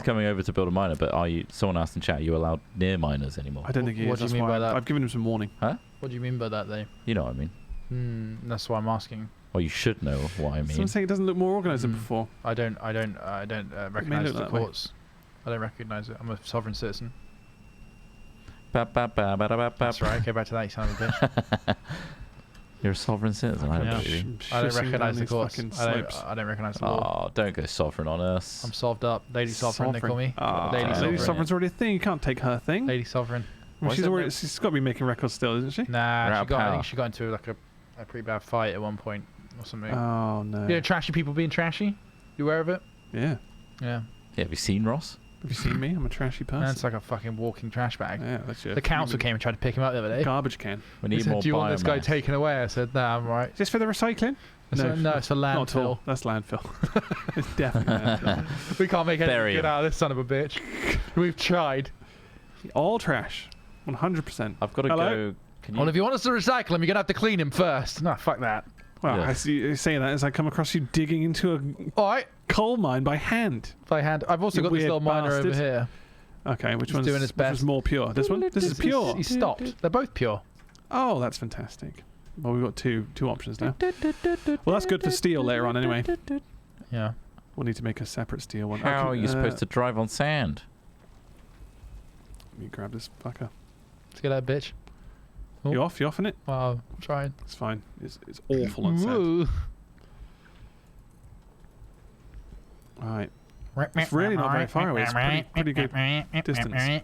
coming over to build a miner, but someone asked in chat, are you allowed near miners anymore? I don't think he is. What do you That's mean why by that? I've given him some warning. Huh? What do you mean by that, though? You know what I mean. That's why I'm asking. Well, you should know what I mean. Someone's saying it doesn't look more organised than before. I don't recognise look the that way. courts. I don't recognise it. I'm a sovereign citizen. That's That's right. Go back to that, you son of a bitch. You're a sovereign citizen. I don't Yeah. believe you. I don't Shitting recognise down the these courts. fucking I slopes. don't recognise the law. Oh, don't go sovereign on us. I'm solved up. Lady sovereign, they call me. Lady Sovereign. Sovereign's already a thing. You can't take her thing. Lady sovereign. Well, Why she's is already. that She's got to be making records still, isn't she? Nah, They're I out of power. think she got into like a pretty bad fight at one point or something. Oh no. You know, trashy people being trashy. You aware of it? Yeah. Yeah. Yeah, have you seen Ross? Have you seen me? I'm a trashy person. And it's like a fucking walking trash bag. Yeah, that's your The council came and tried to pick him up the other day. garbage can. We They need said, more do you want this guy biomass. taken away? I said, nah, I'm right. Is this for the recycling? No, it's for Not at all. landfill. That's landfill. It's definitely landfill. We can't make anything Bury good him. out of this son of a bitch. We've tried. All trash. 100%. I've got to Hello? go Well, if you want us to recycle him, you're going to have to clean him first. No, fuck that. Well, I see you say that as I come across you digging into a coal mine by hand. By hand. I've also got this little miner over here. Okay, which one's doing his best? Which one's more pure? This one? This is pure. He's stopped. They're both pure. Oh, that's fantastic. Well, we've got two options now. Well, that's good for steel later on anyway. Yeah. We'll need to make a separate steel one. How are you supposed to drive on sand? Let me grab this fucker. Let's get that bitch. Oh. You off? You off in it? Wow, I'm trying. It's fine. It's awful on sand. Alright. It's really not very far away. It's pretty good distance.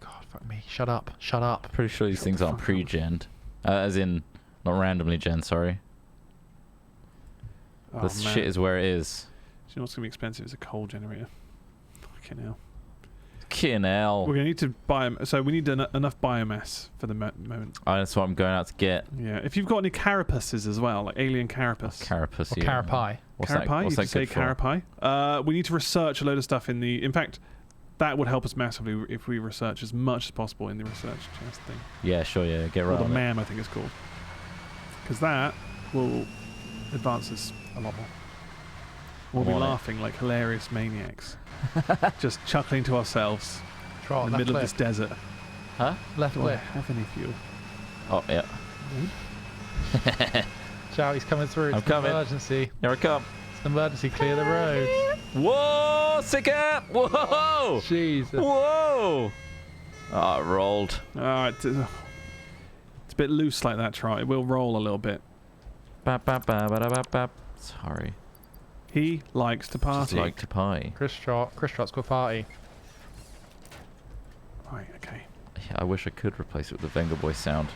God, fuck me. Shut up. Shut up. Pretty sure these things aren't pre-genned. As in, not randomly gen, sorry. Oh, this shit is where it is. Do you know what's going to be expensive? It's a coal generator. Fucking hell. Fucking hell. We're going to need to buy... So we need enough biomass for the moment. Oh, that's what I'm going out to get. Yeah. If you've got any carapaces as well, like alien carapace. Carapace, yeah. Carapace. Carapace? You say carapace? We need to research a load of stuff in the... In fact, that would help us massively if we research as much as possible in the research chest thing. Yeah, sure, yeah. Get right on it. Or the MAM, I think it's called. Because that will advance us a lot more. We'll be laughing like hilarious maniacs. Just chuckling to ourselves in the middle of this desert. Huh? Left Do I click. have any fuel? Oh, yeah. Chow, he's coming through. It's I'm coming. Emergency. Here I come. It's an emergency. Clear the road. Whoa! Sick up! Whoa! Jesus. Whoa! Oh, it rolled. It's a bit loose like that, Trot. It will roll a little bit. Sorry. He likes to party. Just like to pie. Chris Trot's got party. Right, okay. Yeah, I wish I could replace it with the Venga Boy sound.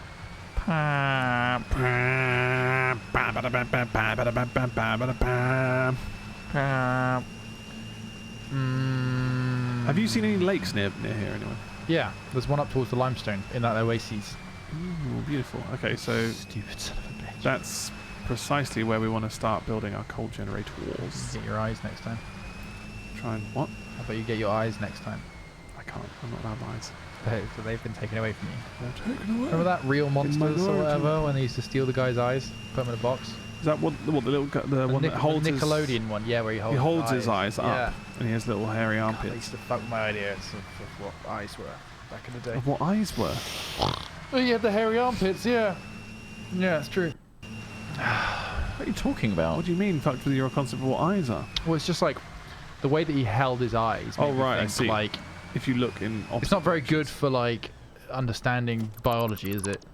Have you seen any lakes near here anyway? Yeah, there's one up towards the limestone in that oasis. Ooh, beautiful. Okay, so Stupid son of a bitch. that's precisely where we want to start building our coal generators. Get your eyes next time. Try and what? How about you get your eyes next time? I can't. I'm not allowed eyes. So they've been taken away from you. They're taken away. Remember that Real Monsters or whatever when they used to steal the guy's eyes, put them in a box? Is that what the little one that holds the Nickelodeon one? Yeah, where he holds his eyes up and he has little hairy God, armpits. I used to fuck my ideas of what eyes were back in the day. Of what eyes were? Oh, you had the hairy armpits, yeah. Yeah, it's true. What are you talking about? What do you mean, fucked with your concept of what eyes are? Well, it's just like the way that he held his eyes. Oh, right, I see. Like, if you look in it's not very good for like understanding biology, is it?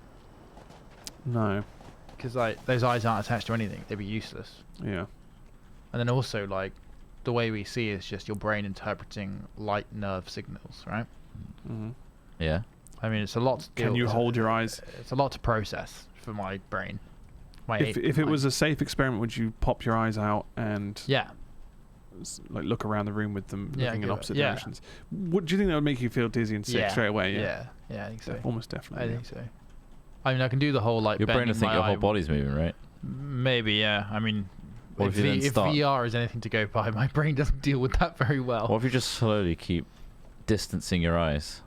No. Because like those eyes aren't attached to anything; they'd be useless. Yeah. And then also like the way we see is just your brain interpreting light nerve signals, right? Mm-hmm. Yeah. I mean, it's a lot. Can you hold your eyes? It's a lot to process for my brain. If it was a safe experiment, would you pop your eyes out and like look around the room with them looking in opposite directions? Do you think that would make you feel dizzy and sick straight away? Yeah, I think so. Almost definitely. I think so. I mean, I can do the whole like. Your brain will think your whole body's moving, right? Maybe, yeah. I mean, if VR is anything to go by, my brain doesn't deal with that very well. What if you just slowly keep distancing your eyes?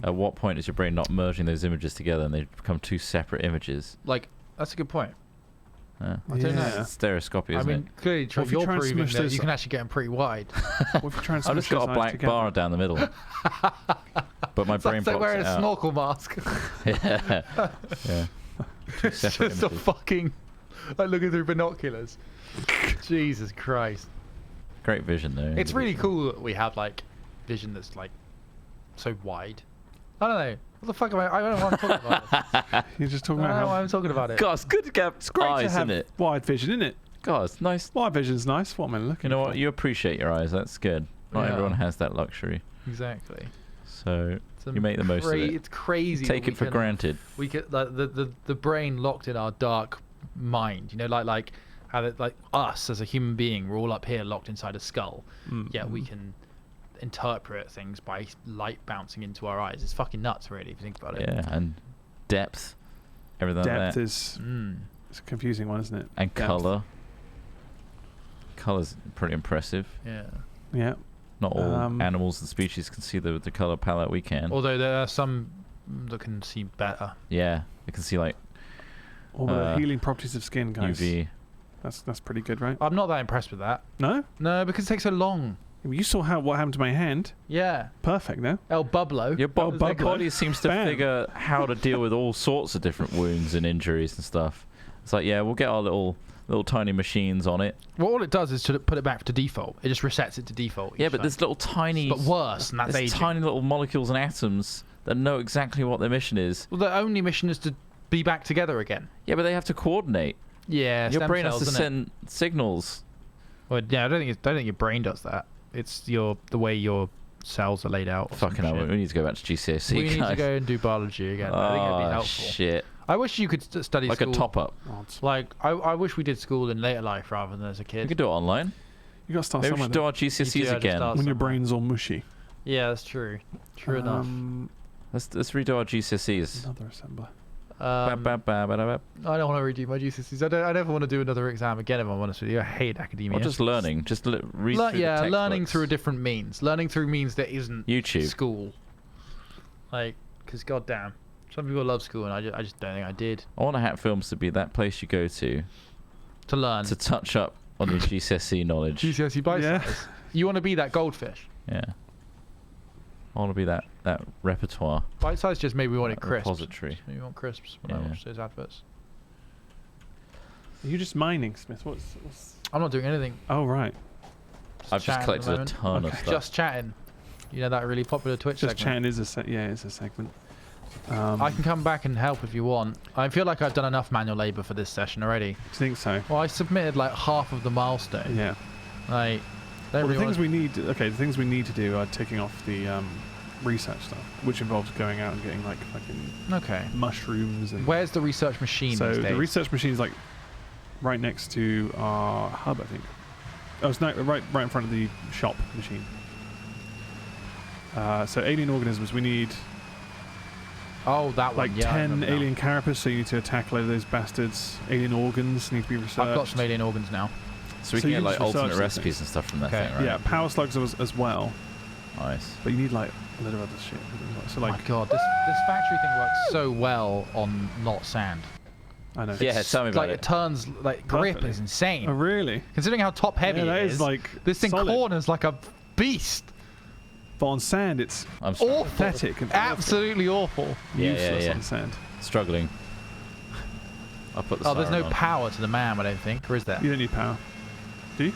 At what point is your brain not merging those images together and they become two separate images? Like, that's a good point. I don't know. It's stereoscopy, isn't it? Clearly, you're proving that you can actually get them pretty wide. What if you try and I've just got a black bar down the middle. But my brain blocks it out. It's like wearing a snorkel mask. Yeah. It's just a fucking... Like looking through binoculars. Jesus Christ. Great vision, though. It's really cool that we have, like, vision that's, like, so wide. I don't know. What the fuck am I don't know why I'm talking about this. You're just talking about I don't know why I'm talking about it. God, it's good to get It's great eyes, to have isn't it? wide vision, isn't it? God, it's nice. Wide vision's nice. What am I looking for? You know what? You appreciate your eyes. That's good. Not everyone has that luxury. Exactly. So you make the most of it. It's crazy. Take it for granted. We get the brain locked in our dark mind. You know, like how like us as a human being, we're all up here locked inside a skull. Yet we can interpret things by light bouncing into our eyes. It's fucking nuts, really, if you think about it. Yeah, and depth, everything like that. Depth is it's a confusing one, isn't it? And colour. Colour's pretty impressive. Yeah. Yeah. Not all animals and species can see the color palette we can. Although there are some that can see better. Yeah, they can see like all the healing properties of skin, guys. UV. That's pretty good, right? I'm not that impressed with that. No? No, because it takes so long. You saw what happened to my hand. Yeah. Perfect, no? El Bublo. Your body seems to figure how to deal with all sorts of different wounds and injuries and stuff. It's like, yeah, we'll get our little tiny machines on it. Well, all it does is to put it back to default. It just resets it to default. Yeah, but there's little tiny... But worse, and that's aging. Tiny little molecules and atoms that know exactly what their mission is. Well, the only mission is to be back together again. Yeah, but they have to coordinate. Yeah, your brain has to send signals. Well, yeah, I don't think your brain does that. It's the way your cells are laid out. Fucking hell, we need to go back to GCSE. We need to go and do biology again. I think it'd be helpful. Shit. I wish you could study like school. A top up. Like I wish we did school in later life rather than as a kid. We could do it online. You got to start Maybe we somewhere. should do our GCSEs again when your brain's all mushy. Yeah, that's true. True enough. Let's redo our GCSEs. Another assembler. I don't want to redo my GCSEs. I never want to do another exam again, if I'm honest with you. I hate academia. Or just learning. Just read through the textbooks. Learning through different means. Learning through means that isn't YouTube. School. Like, because goddamn, some people love school, and I just don't think I did. I want Hat Films to be that place you go to learn. To touch up on your GCSE knowledge. GCSE bite size. You want to be that goldfish. Yeah. I want to be that repertoire. Bite size just maybe we wanted crisps. Repository. Maybe we want crisps when I watch those adverts. Are you just mining, Smith? What's... I'm not doing anything. Oh, right. I've just collected a ton of stuff. Just chatting. You know that really popular Twitch segment? Just chatting is it's a segment. I can come back and help if you want. I feel like I've done enough manual labour for this session already. Do you think so? Well, I submitted like half of the milestone. Yeah. Like... the things we need to do are taking off the research stuff, which involves going out and getting like fucking mushrooms. And where's the research machine? So these days? The research machine is like right next to our hub, I think. Oh, it's right in front of the shop machine. So alien organisms, we need. Oh, that one. Like 10 alien carapace, so you need to attack a load of those bastards. Alien organs need to be researched. I've got some alien organs now. So we can get like alternate recipes and stuff from that thing, right? Yeah, power slugs as well. Nice. But you need like a lot of other shit. So like, oh my god, this factory thing works so well on not sand. I know. Yeah, tell me about it. It turns like grip is insane. Oh really? Considering how top heavy it is, like this thing corners like a beast. But on sand, it's awful. Pathetic and absolutely awful. Useless on sand. Struggling. I'll put the there's no power to the man, I don't think, or is there? You don't need power. Do you?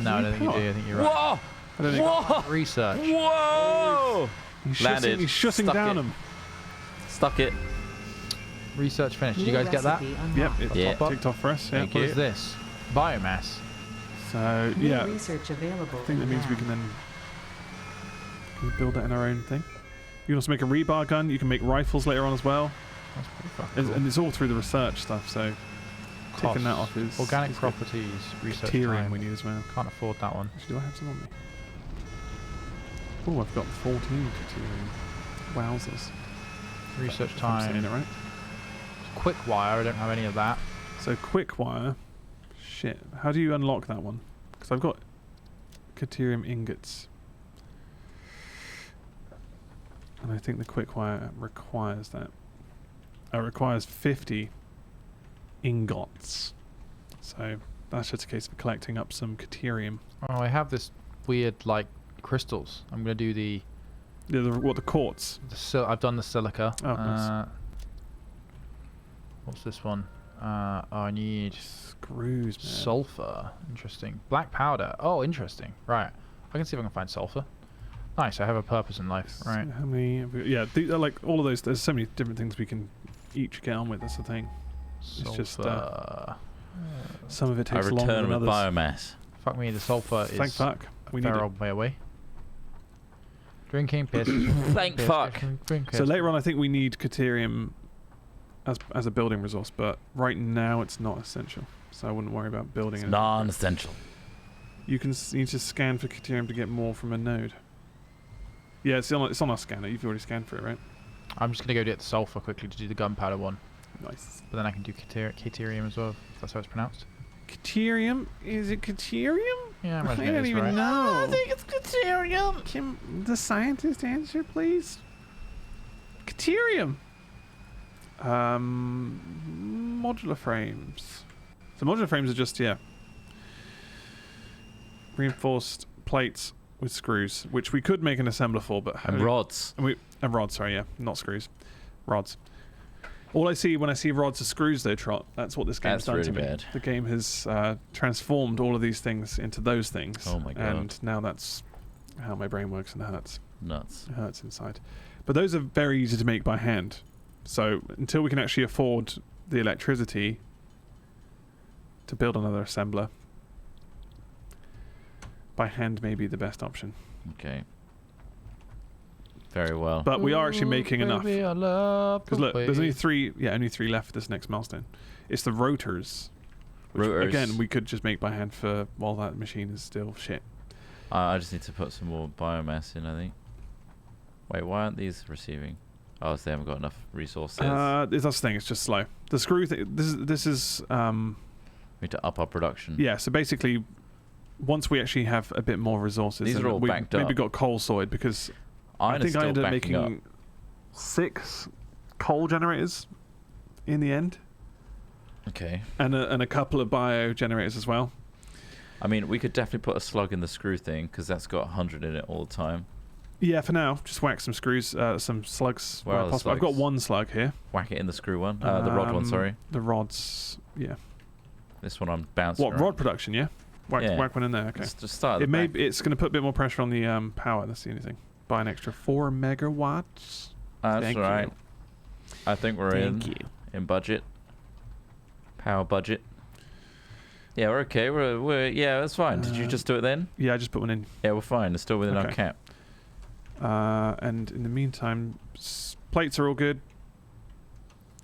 No, I don't think you do. I think you're right. Whoa! I don't think Whoa! Research. Whoa! Landed. He's shutting down them. Stuck it. Research finished. Did you guys get that? Yep. It ticked off for us. Yeah. What is this? Biomass. So yeah. Research available. I think that means we can then build that in our own thing. You can also make a rebar gun. You can make rifles later on as well. That's pretty fucking cool. And it's all through the research stuff. So taking that off is organic properties. Research Tyrium we need as well. Can't afford that one. Actually, do I have some on me? Oh, I've got 14 Tyrium. Wowzers. Research if I'm time. saying it right. Quick wire. I don't have any of that. So quick wire. Shit. How do you unlock that one? Because I've got Caterium ingots. And I think the quick wire requires that. It requires 50 ingots. So that's just a case of collecting up some Caterium. Oh, I have this weird like crystals. I'm gonna do the. Yeah, the quartz. I've done the silica. Oh, nice. What's this one? I need screws, man. Sulfur. Interesting. Black powder. Oh, interesting. Right. I can see if I can find sulfur. Nice. I have a purpose in life. Right. So how many? Yeah, like all of those. There's so many different things we can each get on with. That's the thing. Sulfur. It's just some of it takes longer than return with others. Biomass. Fuck me. The sulfur is. Thank fuck. We need it. Way away. Drinking piss. Thank fuck. So later on, I think we need Caterium as a building resource, but right now it's not essential. So I wouldn't worry about building it. Non-essential. You need to scan for Caterium to get more from a node. Yeah, it's on our scanner. You've already scanned for it, right? I'm just gonna go get the sulfur quickly to do the gunpowder one. Nice. But then I can do Caterium as well, if that's how it's pronounced. Caterium? Is it Caterium? Yeah, I imagine I don't even know. I think it's Caterium. Can the scientist answer, please? Caterium. Modular frames. So modular frames are just reinforced plates with screws, which we could make an assembler for, but and rods. And rods, sorry, not screws, rods. All I see when I see rods are screws, though, Trot. That's what this game's done to me. Bad. The game has transformed all of these things into those things. Oh my god! And now that's how my brain works, and it hurts. Nuts. It hurts inside. But those are very easy to make by hand. So until we can actually afford the electricity to build another assembler, by hand may be the best option. Okay. Very well. But we are actually making enough. Because look, there's only three left for this next milestone. It's the rotors. Which, again, we could just make by hand for while that machine is still shit. I just need to put some more biomass in, I think. Wait, why aren't these receiving? Oh, so they haven't got enough resources. That's the thing. It's just slow. The screw thing. This is. We need to up our production. Yeah. So basically, once we actually have a bit more resources, these are all backed up. Maybe got coal sorted because I think I ended up making 6 coal generators in the end. Okay. And a couple of bio generators as well. I mean, we could definitely put a slug in the screw thing because that's got 100 in it all the time. Yeah, for now, just whack some screws, some slugs where possible. Slugs? I've got 1 slug here. Whack it in the screw one. The rod one, sorry. The rods, yeah. This one I'm bouncing. What, rod production, yeah? Whack one in there, okay. Just start. It's going to put a bit more pressure on the power, that's the only thing. Buy an extra 4 megawatts. That's right. I think we're in budget. Power budget. Yeah, we're okay. We're that's fine. Did you just do it then? Yeah, I just put one in. Yeah, we're fine. It's still within our cap. And in the meantime, plates are all good.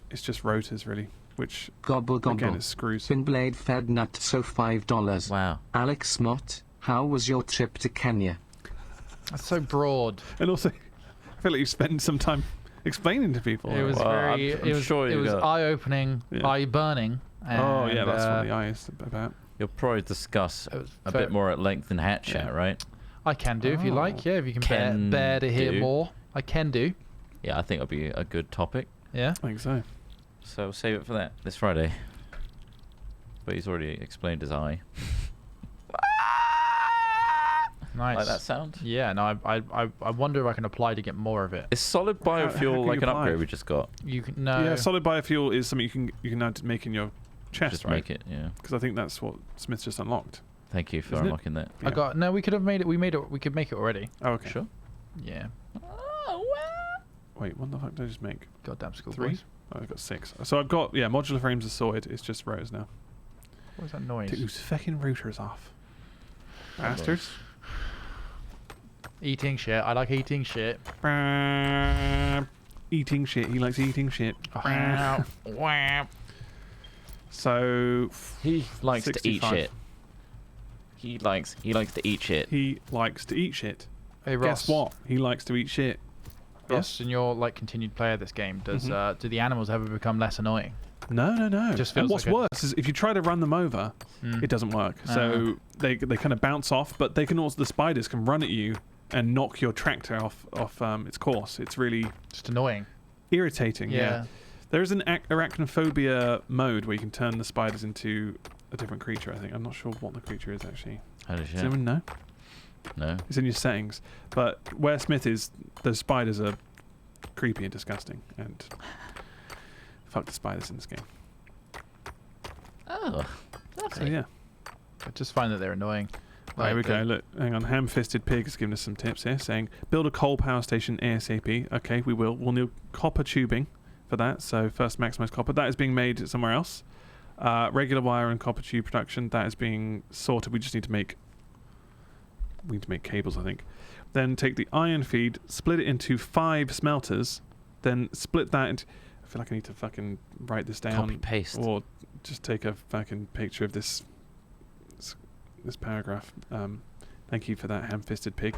It's just rotors, really, which again is screws. Twin blade fed nut, so $5. Wow. Alex Mott, how was your trip to Kenya? That's so broad. And also, I feel like you spent some time explaining to people. It was it was eye-opening, eye-burning. Oh yeah, that's what the eye is about. You'll probably discuss a bit more at length in Hat Chat, right? I can do if you like. Yeah, if you can bear to hear more, I can do. Yeah, I think it'll be a good topic. Yeah, I think so. So save it for that this Friday. But he's already explained his eye. Nice. Like that sound? Yeah. No, I wonder if I can apply to get more of it. Is solid biofuel like an upgrade we just got? You can no. Yeah, solid biofuel is something you can now make in your chest, just right? Make it, yeah. Because I think that's what Smith just unlocked. Thank you for unlocking that. Yeah. We could have made it. We could make it already. Oh, okay. Sure. Yeah. Wait, what the fuck did I just make? Goddamn school 3? boys. Oh, I've got 6. So I've got modular frames are sorted. It's just rotors now. What was that noise? Take those fucking rotors off, bastards. Eating shit. I like eating shit. Eating shit. He likes eating shit. So he likes 65. to eat shit. He likes to eat shit. He likes to eat shit. Hey Ross. Guess what? He likes to eat shit. Ross, in your continued play of this game, do the animals ever become less annoying? No. And what's worse is if you try to run them over, it doesn't work. So they kind of bounce off, but the spiders can run at you and knock your tractor off its course. It's really just annoying, irritating. Yeah. There is an arachnophobia mode where you can turn the spiders into a different creature. I think I'm not sure what the creature is actually. Holy shit. Does anyone know? No. It's in your settings, but where Smith is, those spiders are creepy and disgusting, and fuck the spiders in this game. Oh, lovely. So yeah, I just find that they're annoying. There we go. Look, hang on. Ham-fisted pig has given us some tips here, saying build a coal power station ASAP. Okay, we will. We'll need copper tubing for that. So first, maximize copper. That is being made somewhere else. Regular wire and copper tube production, that is being sorted. We just need to make cables, I think. Then take the iron feed, split it into 5 smelters, then split that into... I feel like I need to fucking write this down. Copy paste. Or just take a fucking picture of this paragraph. Thank you for that, ham-fisted pig.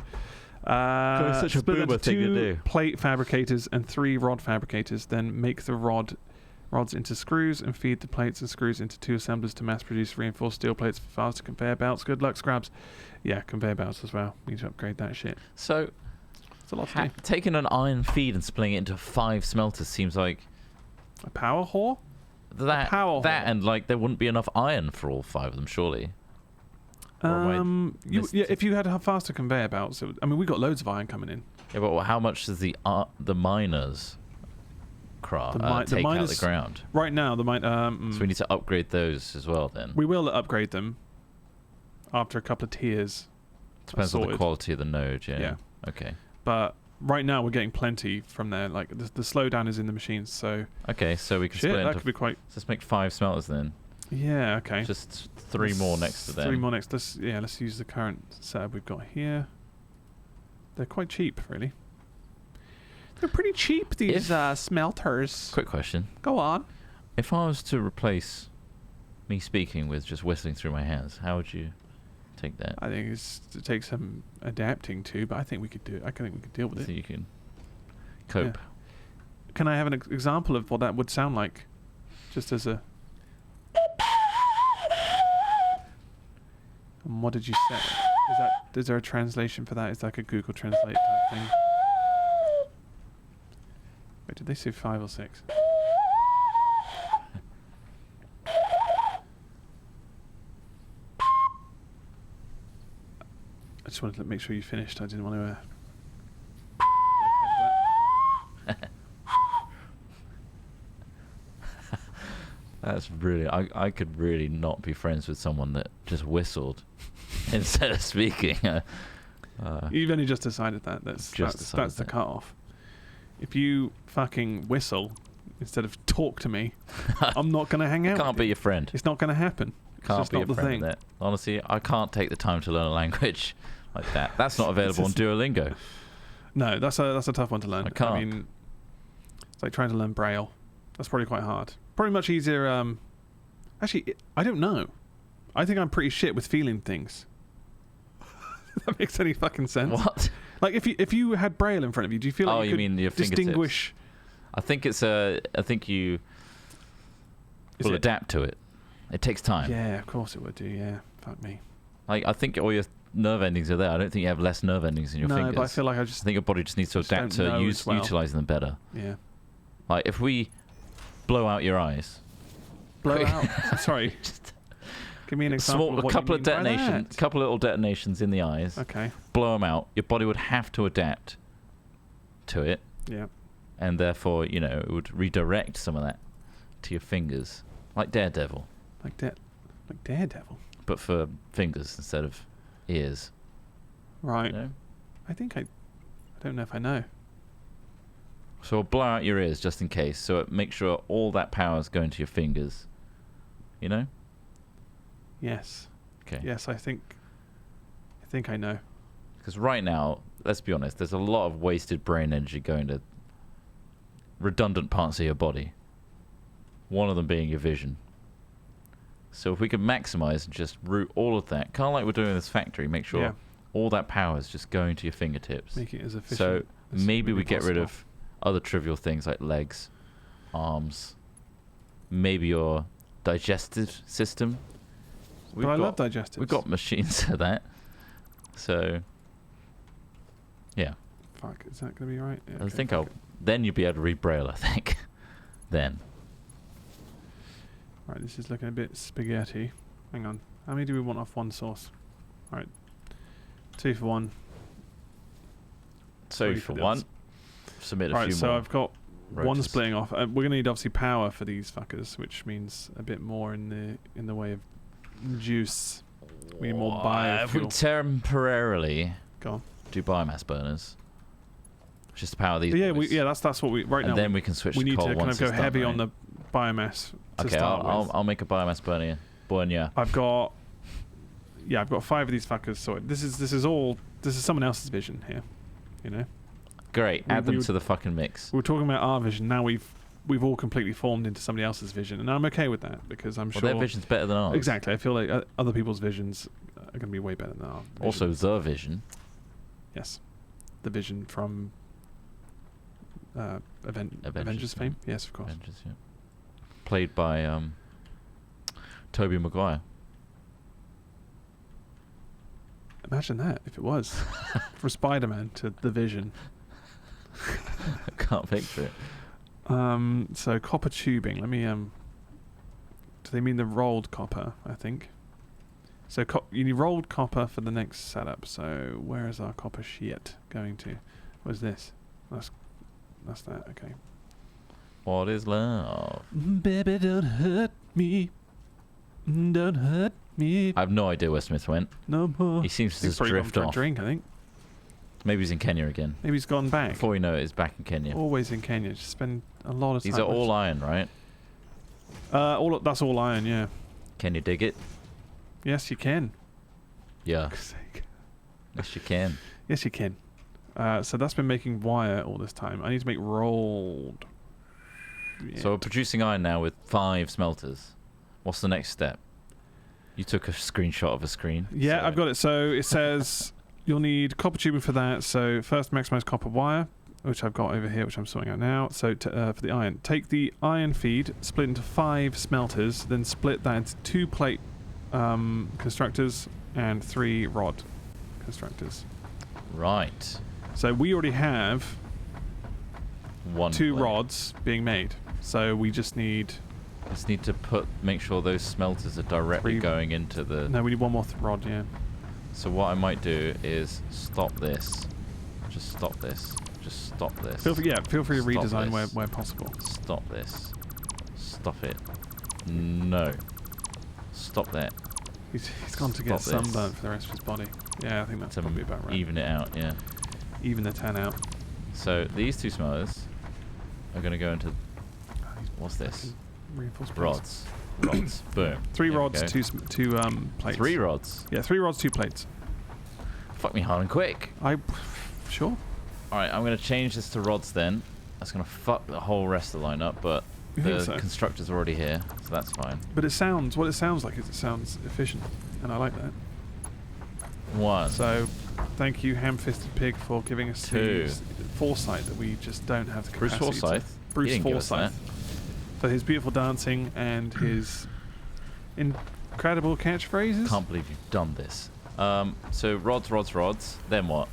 It's such a boomer thing to do. 2 plate fabricators and 3 rod fabricators, then make the rod rods into screws and feed the plates and screws into 2 assemblers to mass produce reinforced steel plates for faster conveyor belts. Good luck, Scrabs. Yeah, conveyor belts as well. We need to upgrade that shit. So, it's a lot to do. Taking an iron feed and splitting it into 5 smelters seems like a power whore. That and like there wouldn't be enough iron for all 5 of them, surely. If you had faster conveyor belts, I mean, we got loads of iron coming in. Yeah, but how much does the miners take out of the ground? Right now, so we need to upgrade those as well. Then we will upgrade them after a couple of tiers. Depends on the quality of the node. Yeah. Okay. But right now we're getting plenty from there. Like the slowdown is in the machines. So okay, so we can split that could be quite. Let's make 5 smelters then. Yeah. Okay. Just 3 more next to them. 3 more next. Let's use the current setup we've got here. They're quite cheap, really. They're pretty cheap, these smelters. Quick question. Go on. If I was to replace me speaking with just whistling through my hands, how would you take that? I think it takes some adapting to, but I think we could do it. I think we could deal with it. So you can cope. Yeah. Can I have an example of what that would sound like? Just as a... And what did you say? Is there a translation for that? Is that like a Google Translate type thing? Wait, did they say 5 or 6? I just wanted to make sure you finished. I didn't want to... That's really... I could really not be friends with someone that just whistled instead of speaking. You've only just decided that. That's the cut-off. If you fucking whistle instead of talk to me, I'm not going to hang out. Can't be your friend. It's not going to happen. Can't be your friend with that. Honestly, I can't take the time to learn a language like that. That's not available on Duolingo. No, that's a tough one to learn. I can't. I mean, it's like trying to learn Braille. That's probably quite hard. Probably much easier. Actually, I don't know. I think I'm pretty shit with feeling things. If that makes any fucking sense. What? Like if you had Braille in front of you, do you feel like you could mean your distinguish? I think you will adapt to it. It takes time. Yeah, of course it would do. Yeah, fuck me. Like I think all your nerve endings are there. I don't think you have less nerve endings in your fingers. No, but I feel like I think your body just needs to adapt to utilizing them better. Yeah. Like if we blow out your eyes. Blow out? Sorry. Just give me an example. A couple of detonations. A couple of little detonations in the eyes. Okay. Blow them out. Your body would have to adapt to it. Yeah. And therefore, it would redirect some of that to your fingers, like Daredevil. Like Daredevil. But for fingers instead of ears. Right. I don't know if I know. So we'll blow out your ears just in case. So make sure all that power is going to your fingers. Yes. Okay. Yes, I think I know. Because right now, let's be honest, there's a lot of wasted brain energy going to redundant parts of your body. One of them being your vision. So if we could maximize and just route all of that, kind of like we're doing in this factory, make sure all that power is just going to your fingertips. Make it as efficient. So maybe we get rid of other trivial things like legs, arms, maybe your digestive system. I love digestives. We've got machines for that. So, yeah. Fuck, is that going to be right? Yeah, I think then you'll be able to read Braille, I think. Then. Right, this is looking a bit spaghetti. Hang on. How many do we want off one source? Right. 2 for 1. 2 for 1. Submit a few more. Right, so I've got roaches. One splitting off. We're going to need obviously power for these fuckers, which means a bit more in the way of juice. We need more biofuel. If we temporarily do biomass burners, just to power these. That's what we right now. And then we can switch. We need to to kind of go heavy on the biomass. Okay, I'll make a biomass burner. I've got 5 of these fuckers sorted. This is someone else's vision here. Great. Add them to the fucking mix. We were talking about our vision. Now we've all completely formed into somebody else's vision, and I'm okay with that because I'm sure their vision's better than ours. Exactly. I feel like other people's visions are going to be way better than ours. Also, the vision. Yes, the vision from Avengers fame. Yes, of course. Avengers, yeah. played by Tobey Maguire. Imagine that if it was from Spider-Man to The Vision. I can't picture it. So copper tubing. Let me. Do they mean the rolled copper? I think. So you need rolled copper for the next setup. So where is our copper sheet going to? What's this? That's that. Okay. What is love? Baby, don't hurt me. Don't hurt me. I have no idea where Smith went. No more. He seems to just drift off. Drink, I think. Maybe he's in Kenya again. Maybe he's gone back. Before we know it, he's back in Kenya. Always in Kenya. Just spend a lot of time. These are all iron, right? That's all iron, yeah. Can you dig it? Yes, you can. Yeah. Yes, you can. Yes, you can. So that's been making wire all this time. I need to make rolled. Yeah. So we're producing iron now with 5 smelters. What's the next step? You took a screenshot of a screen. Yeah, so. I've got it. So it says you'll need copper tubing for that. So first maximize copper wire, which I've got over here, which I'm sorting out now. So for the iron, take the iron feed, split into 5 smelters, then split that into 2 plate constructors and 3 rod constructors. Right. So we already have 2 plate. rods being made. So we just need... to make sure those smelters are directly going into the... No, we need 1 more rod, yeah. So what I might do is stop this. Just stop this. Just stop this. Feel free to redesign this. where possible. Stop this. Stop it. No. Stop that. He's gone to get sunburnt for the rest of his body. Yeah, I think that's probably about right. Even it out, yeah. Even the tan out. So these 2 smelters are going to go into... What's this? Reinforced rods. Boom. 3 rods, 2 plates. 3 rods? Yeah, 3 rods, 2 plates. Fuck me hard and quick. Sure. Alright, I'm going to change this to rods then. That's going to fuck the whole rest of the lineup, but the constructor's already here, so that's fine. But what it sounds like is it sounds efficient, and I like that. 1. So, thank you, Ham-Fisted Pig, for giving us 2. the foresight that we just don't have the capacity. Bruce Forsyth? Bruce Forsyth. For his beautiful dancing and his incredible catchphrases. Can't believe you've done this. So rods. Then what?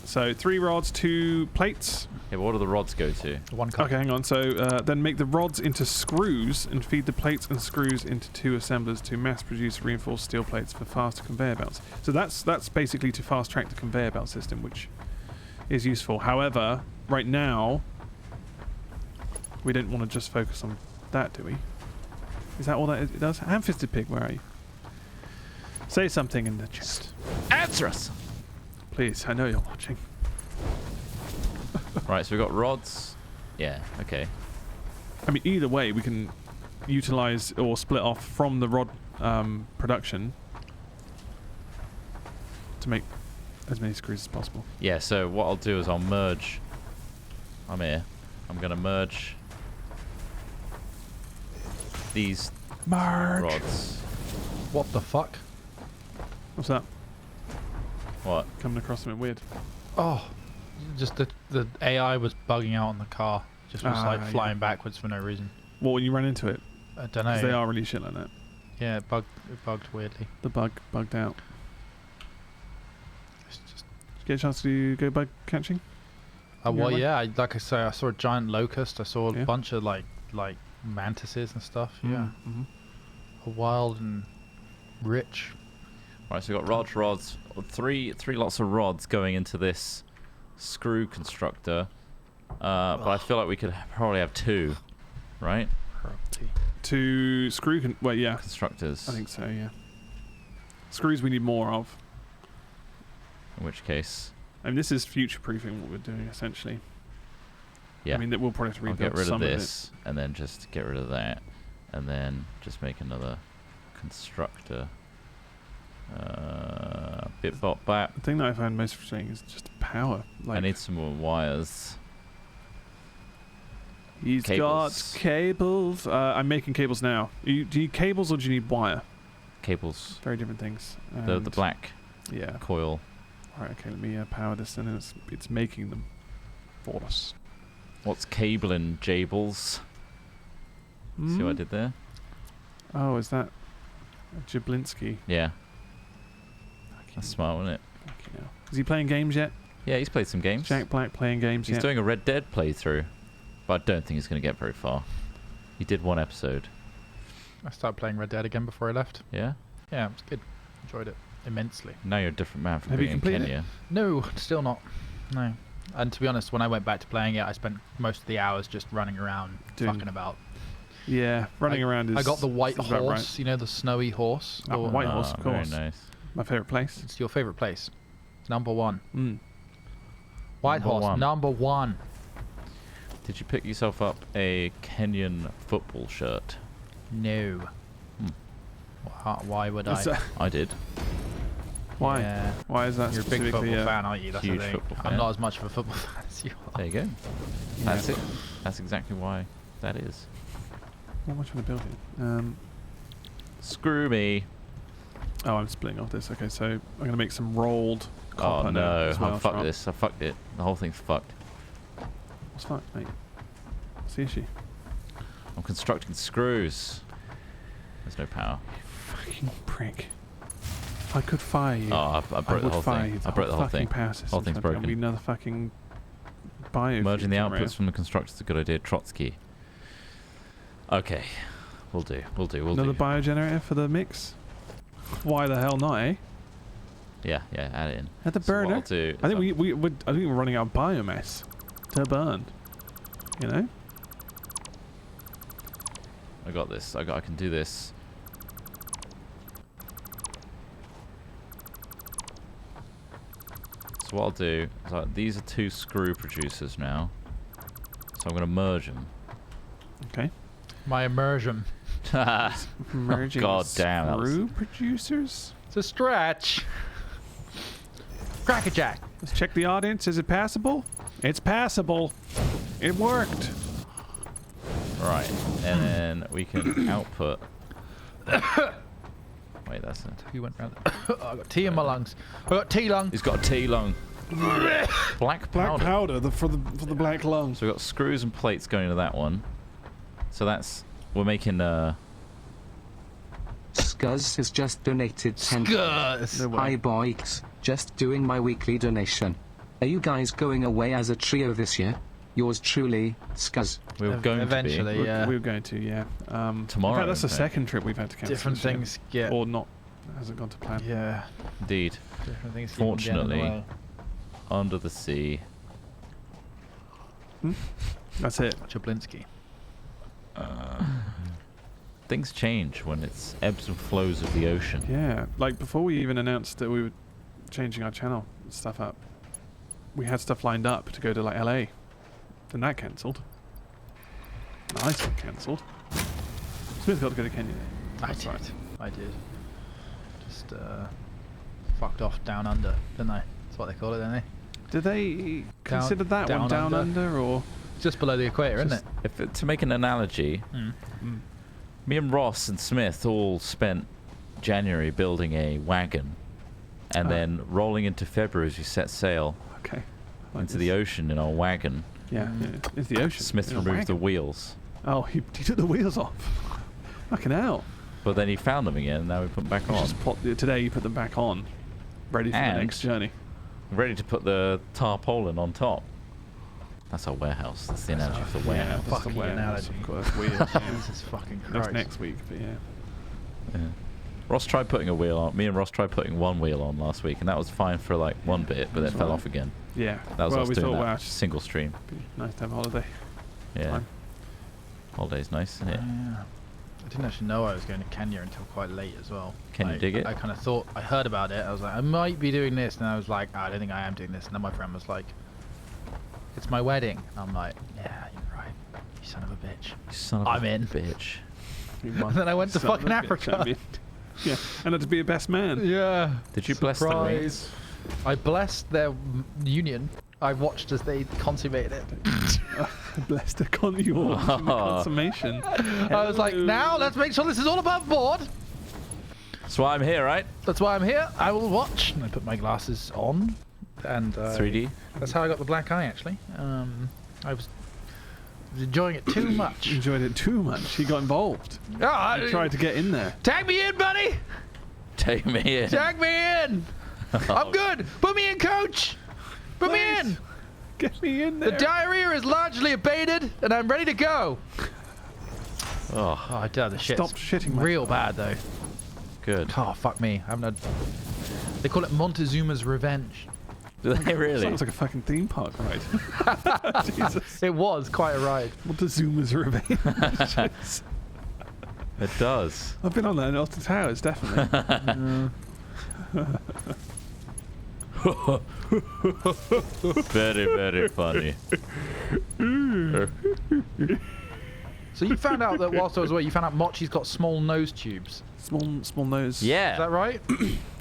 So 3 rods, 2 plates. Yeah, but what do the rods go to? 1 cup. Okay, hang on. So then make the rods into screws and feed the plates and screws into 2 assemblers to mass-produce reinforced steel plates for faster conveyor belts. So that's basically to fast-track the conveyor belt system, which is useful. However, right now, we don't want to just focus on that, do we? Is that all that it does? Ham-Fisted Pig, where are you? Say something in the chat. Answer us! Please, I know you're watching. Right, so we've got rods. Yeah, okay. I mean, either way, we can utilize or split off from the rod production to make as many screws as possible. Yeah, so what I'll do is I'll merge. I'm here. I'm going to merge these rods. What the fuck? What's that? What? Coming across something weird. Oh, just the AI was bugging out on the car. Just was flying backwards for no reason. Well, when you ran into it? I don't know. They are really shit like that. Yeah, it bugged weirdly. The bugged out. Did you get a chance to go bug catching? Well, yeah. Like I say, I saw a giant locust. I saw a bunch of like mantises and stuff. Yeah. Mm-hmm. Wild and rich. Right, so we've got rods. 3 lots of rods going into this screw constructor. But I feel like we could probably have 2, right? 2 screw constructors. I think so, yeah. Screws we need more of. In which case... I mean, this is future-proofing what we're doing, essentially. Yeah. I mean, we'll probably have to rebuild I'll get rid some of this, and then just get rid of that, and then just make another constructor. Bit bop bap. The thing that I find most frustrating is just power. I need some more wires. He's got cables. I'm making cables now. Do you need cables or do you need wire? Cables. Very different things. The black coil. Alright, okay, let me power this and it's making them for us. What's cabling, Jables? See what I did there? Oh, is that Jablinski? Yeah. That's smart, wasn't it? Is he playing games yet? Yeah, he's played some games. Jack Black playing games He's yet? doing a Red Dead playthrough, but I don't think he's going to get very far. He did one episode. I started playing Red Dead again before I left. Yeah? Yeah, it was good. Enjoyed it immensely. Now you're a different man from Have being you in completed Kenya. No, still not. No. And to be honest, when I went back to playing it, I spent most of the hours just running around, fucking about. Yeah, running around is... I got the white horse, right. you know, the snowy horse. Oh, white horse, of course. Very nice. My favourite place. It's your favourite place. Number one. White Number horse, one. number one. Did you pick yourself up a Kenyan football shirt? No. Why would I? I did. Why? Yeah. Why is that You're a big specifically? football fan, aren't you? That's Huge the thing. football I'm fan. not as much of a football fan as you are. There you go. That's it. That's exactly why that is. Not much of a building. Screw me. Oh, I'm splitting off this. Okay, so I'm going to make some rolled copper. Oh no, as well, I fucked this. I fucked it. The whole thing's fucked. What's fucked, mate? What's the issue? I'm constructing screws. There's no power. Fucking prick. If I could fire you, Oh, I broke the whole thing. I broke the whole thing. Power system. Whole thing's broken. Be another fucking bio. Merging the outputs from the constructor's a good idea. Trotsky. Okay. We'll do. Another biogenerator for the mix? Why the hell not, eh? Yeah, add it in. At the So what burner? I'll do I think is I think we're running out of biomass to burn. You know? I got this. I can do this. So what I'll do is these are 2 screw producers now. So I'm going to merge them. Okay. My immersion. Merging God damn, that was- screw producers? It's a stretch. Crackerjack. Let's check the audience. Is it passable? It's passable. It worked. Right. And then we can output. Wait, that's it. You went round. I got tea in my lungs. I got tea lung. He's got a T lung. Black powder. for the black lungs. So we've got screws and plates going into that one. So we're making Scuzz has just donated 10. Scuzz. No Hi boys, just doing my weekly donation. Are you guys going away as a trio this year? Yours truly, Scuzz. we were going Eventually, to yeah. We were going to, yeah. Tomorrow, In fact, that's the in fact. second trip we've had to cancel. Different this year. things get. Or not. Hasn't gone to plan. Yeah. be. Indeed. Different things keep on getting in the Fortunately, way. under the sea. That's it. Jablinski. Things change when it's ebbs and flows of the ocean. Yeah. Like, before we even announced that we were changing our channel stuff up, we had stuff lined up to go to, like, LA. Then that cancelled. Nice got cancelled. Smith got to go to Kenya. That's right. I did. Just fucked off down under, didn't I? That's what they call it, don't they? Did they consider that one down under, or Just below the equator, isn't it? To make an analogy, me and Ross and Smith all spent January building a wagon, and then rolling into February as we set sail okay, into the ocean in our wagon. Yeah, it's the ocean. Smith in a removed the wagon. wheels, Oh, he took the wheels off. Fucking hell. but then he found them again. And now we put them back on. Today you put them back on, ready for the And- next journey. Ready to put the tarpaulin on top. That's our warehouse. That's the analogy for the warehouse. that's the Fucking warehouse, analogy. of course. That's weird. Yeah. Jesus fucking That's Christ. next week, but yeah. Yeah. Ross tried putting a wheel on. Me and Ross tried putting one wheel on last week, and that was fine for like one bit, but then That's fell right. off again. Yeah. That was well, us we doing thought, that wow, it'd single stream. be nice to have a holiday. Yeah. Time. Holiday's nice, isn't it? I didn't actually know I was going to Kenya until quite late as well. Can you dig it? I kind of thought, I heard about it, I was like, I might be doing this, and I was like, I don't think I am doing this. And then my friend was like, it's my wedding. And I'm like, yeah, you're right, you son of a bitch. You son of I'm a in. bitch. And then I went to Son of fucking a bitch, Africa. I mean. Yeah, and to be a best man. Yeah. Did you bless the ring? Surprise. I blessed their union. I watched as they consummated it. Blessed the consummation. I was like, now let's make sure this is all above board. That's why I'm here, right? That's why I'm here. I will watch. And I put my glasses on. And 3D. that's how I got the black eye, actually. I was Enjoying it too much. Enjoyed it too much. He got involved. Oh, He tried to get in there. Tag me in, buddy. Take me in. Tag me in. I'm good. Put me in, coach. Put me in. Get me in there. The diarrhea is largely abated, and I'm ready to go. Oh, I did the shit. Stop shitting. Real bad though. good. Oh fuck me. I haven't had. They call it Montezuma's Revenge. Do they really? Sounds like a fucking theme park ride. Jesus. It was quite a ride. Montezuma's Revenge. It does. I've been on that in Austin Towers, definitely. Very, very funny. So you found out that whilst I was away, you found out Mochi's got small nose tubes. Small nose. Yeah. Is that right?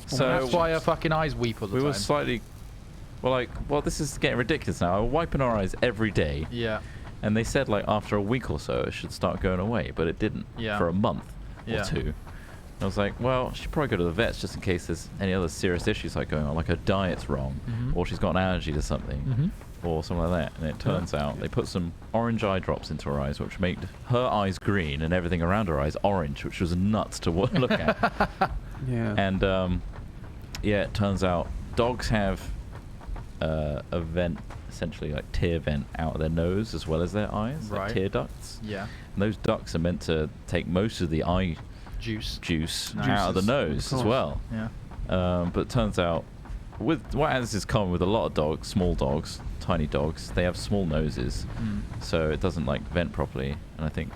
So that's why her fucking eyes weep all the we time. were slightly, well, this is getting ridiculous now. We're wiping our eyes every day, Yeah. and they said like after a week or so it should start going away, but it didn't. Yeah. For a month Yeah. or two. I was like, well, she should probably go to the vets just in case there's any other serious issues like going on, like her diet's wrong, or she's got an allergy to something, or something like that. And it turns out they put some orange eye drops into her eyes, which made her eyes green and everything around her eyes orange, which was nuts to look at. Yeah. And yeah, it turns out dogs have a vent, essentially like tear vent out of their nose as well as their eyes, like Right. tear ducts. Yeah. And those ducts are meant to take most of the eye juice Nice. out of the Juices, nose of as course. well. Yeah. But it turns out, with what has is common with a lot of dogs, small dogs, tiny dogs, they have small noses, so it doesn't like vent properly. And I think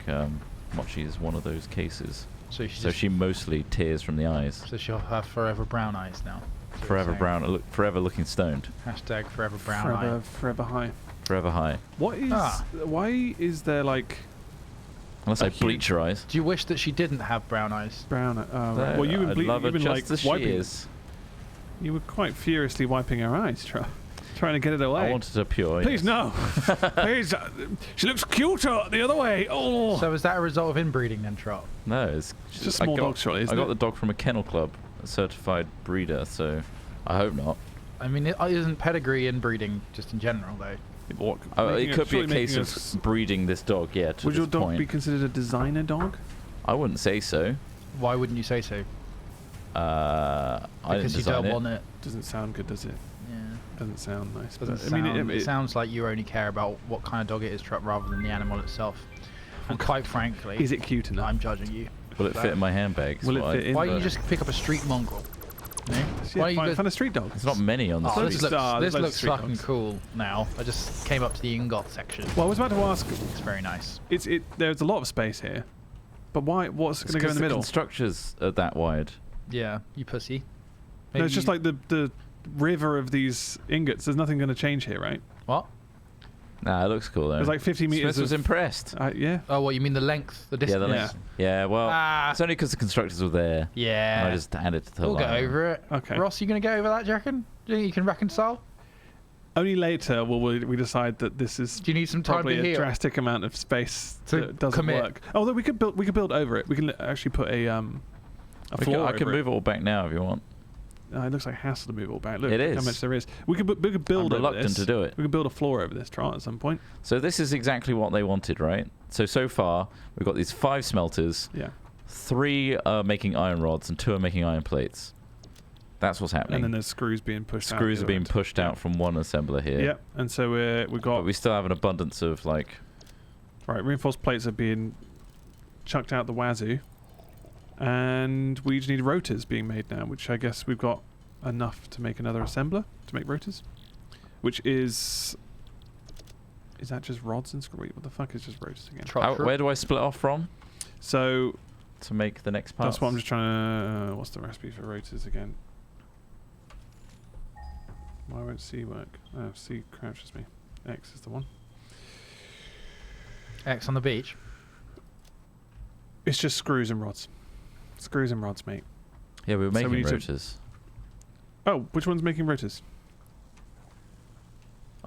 Mochi is one of those cases. So So she mostly tears from the eyes. So she'll have forever brown eyes now. That's what Forever you're brown, forever looking stoned, saying. Hashtag forever brown eye. Forever high. forever high. What is? Why is there like Unless I bleach your eyes. Do you wish that she didn't have brown eyes? brown? Right. No, Well, you've I'd been, love her you've been just like as she wiping. is. You were quite furiously wiping her eyes, trying to get it away. I wanted her pure. Please yes. no. Please. She looks cuter the other way. Oh. So is that a result of inbreeding then, Trot? No, it's just small dogs, surely, isn't I got it? the dog from a kennel club, a certified breeder, so I hope not. I mean, isn't pedigree inbreeding just in general though? What, It could be a surely case making of breeding this dog, yeah, to Would this your dog point. be considered a designer dog? I wouldn't say so. Why wouldn't you say so? I didn't Because you design don't it. want it. Doesn't sound good, does it? Yeah. Doesn't sound nice. Doesn't but, sound, it sounds like you only care about what kind of dog it is, Trot, rather than the animal itself. And quite frankly, is it cute enough? I'm judging you. Will it fit in my handbag? is Will it what I- fit in? Why don't you just pick up a street mongrel? No? Why don't you Find a street dog. There's not many on the Oh, street. this looks, There's this loads of looks street fucking dogs. cool now. I just came up to the ingot section. Well, I was about to ask. It's very nice. There's a lot of space here, but why? What's It's going to go in 'cause the middle? structures are that wide. Yeah, you pussy. No, it's just you- like the river of these ingots. There's nothing going to change here, right? What? Nah, it looks cool though. There's like 50 meters. Smith was of, impressed. yeah. Oh, what you mean the length, the Yeah, distance? the length. Yeah, well, Ah. it's only because the constructors were there. Yeah. And I just handed it to the We'll get over it. Okay. Ross, you gonna get over that? Do you reckon? Do you think you can reconcile? Only later will we decide that this is Do you need some time probably to a heal? drastic amount of space To that doesn't commit. work. Although we could build over it. We can actually put a floor. I can move it all back now if you want. It looks like hassle to move all back. Look It how is. much there is. We could build I'm over reluctant this. to do it. We could build a floor over this Trot at some point. So this is exactly what they wanted, right? So far, we've got these 5 smelters. Yeah. 3 are making iron rods and 2 are making iron plates. That's what's happening. And then there's screws being pushed out. Screws the are being other end. pushed out from one assembler here. Yep. And so we've got But we still have an abundance of like... right, reinforced plates are being chucked out the wazoo. And we just need rotors being made now, which I guess we've got enough to make another assembler to make rotors. Which is that just rods and screws? What the fuck is just rotors again? Where do I split off from So to make the next part? that's what I'm just trying to... what's the recipe for rotors again? Why won't C work? Oh, C crouches me. X is the one. X on the beach. It's just screws and rods. Screws and rods, mate. Yeah, we were So we making need to- rotors. Oh, which one's making rotors?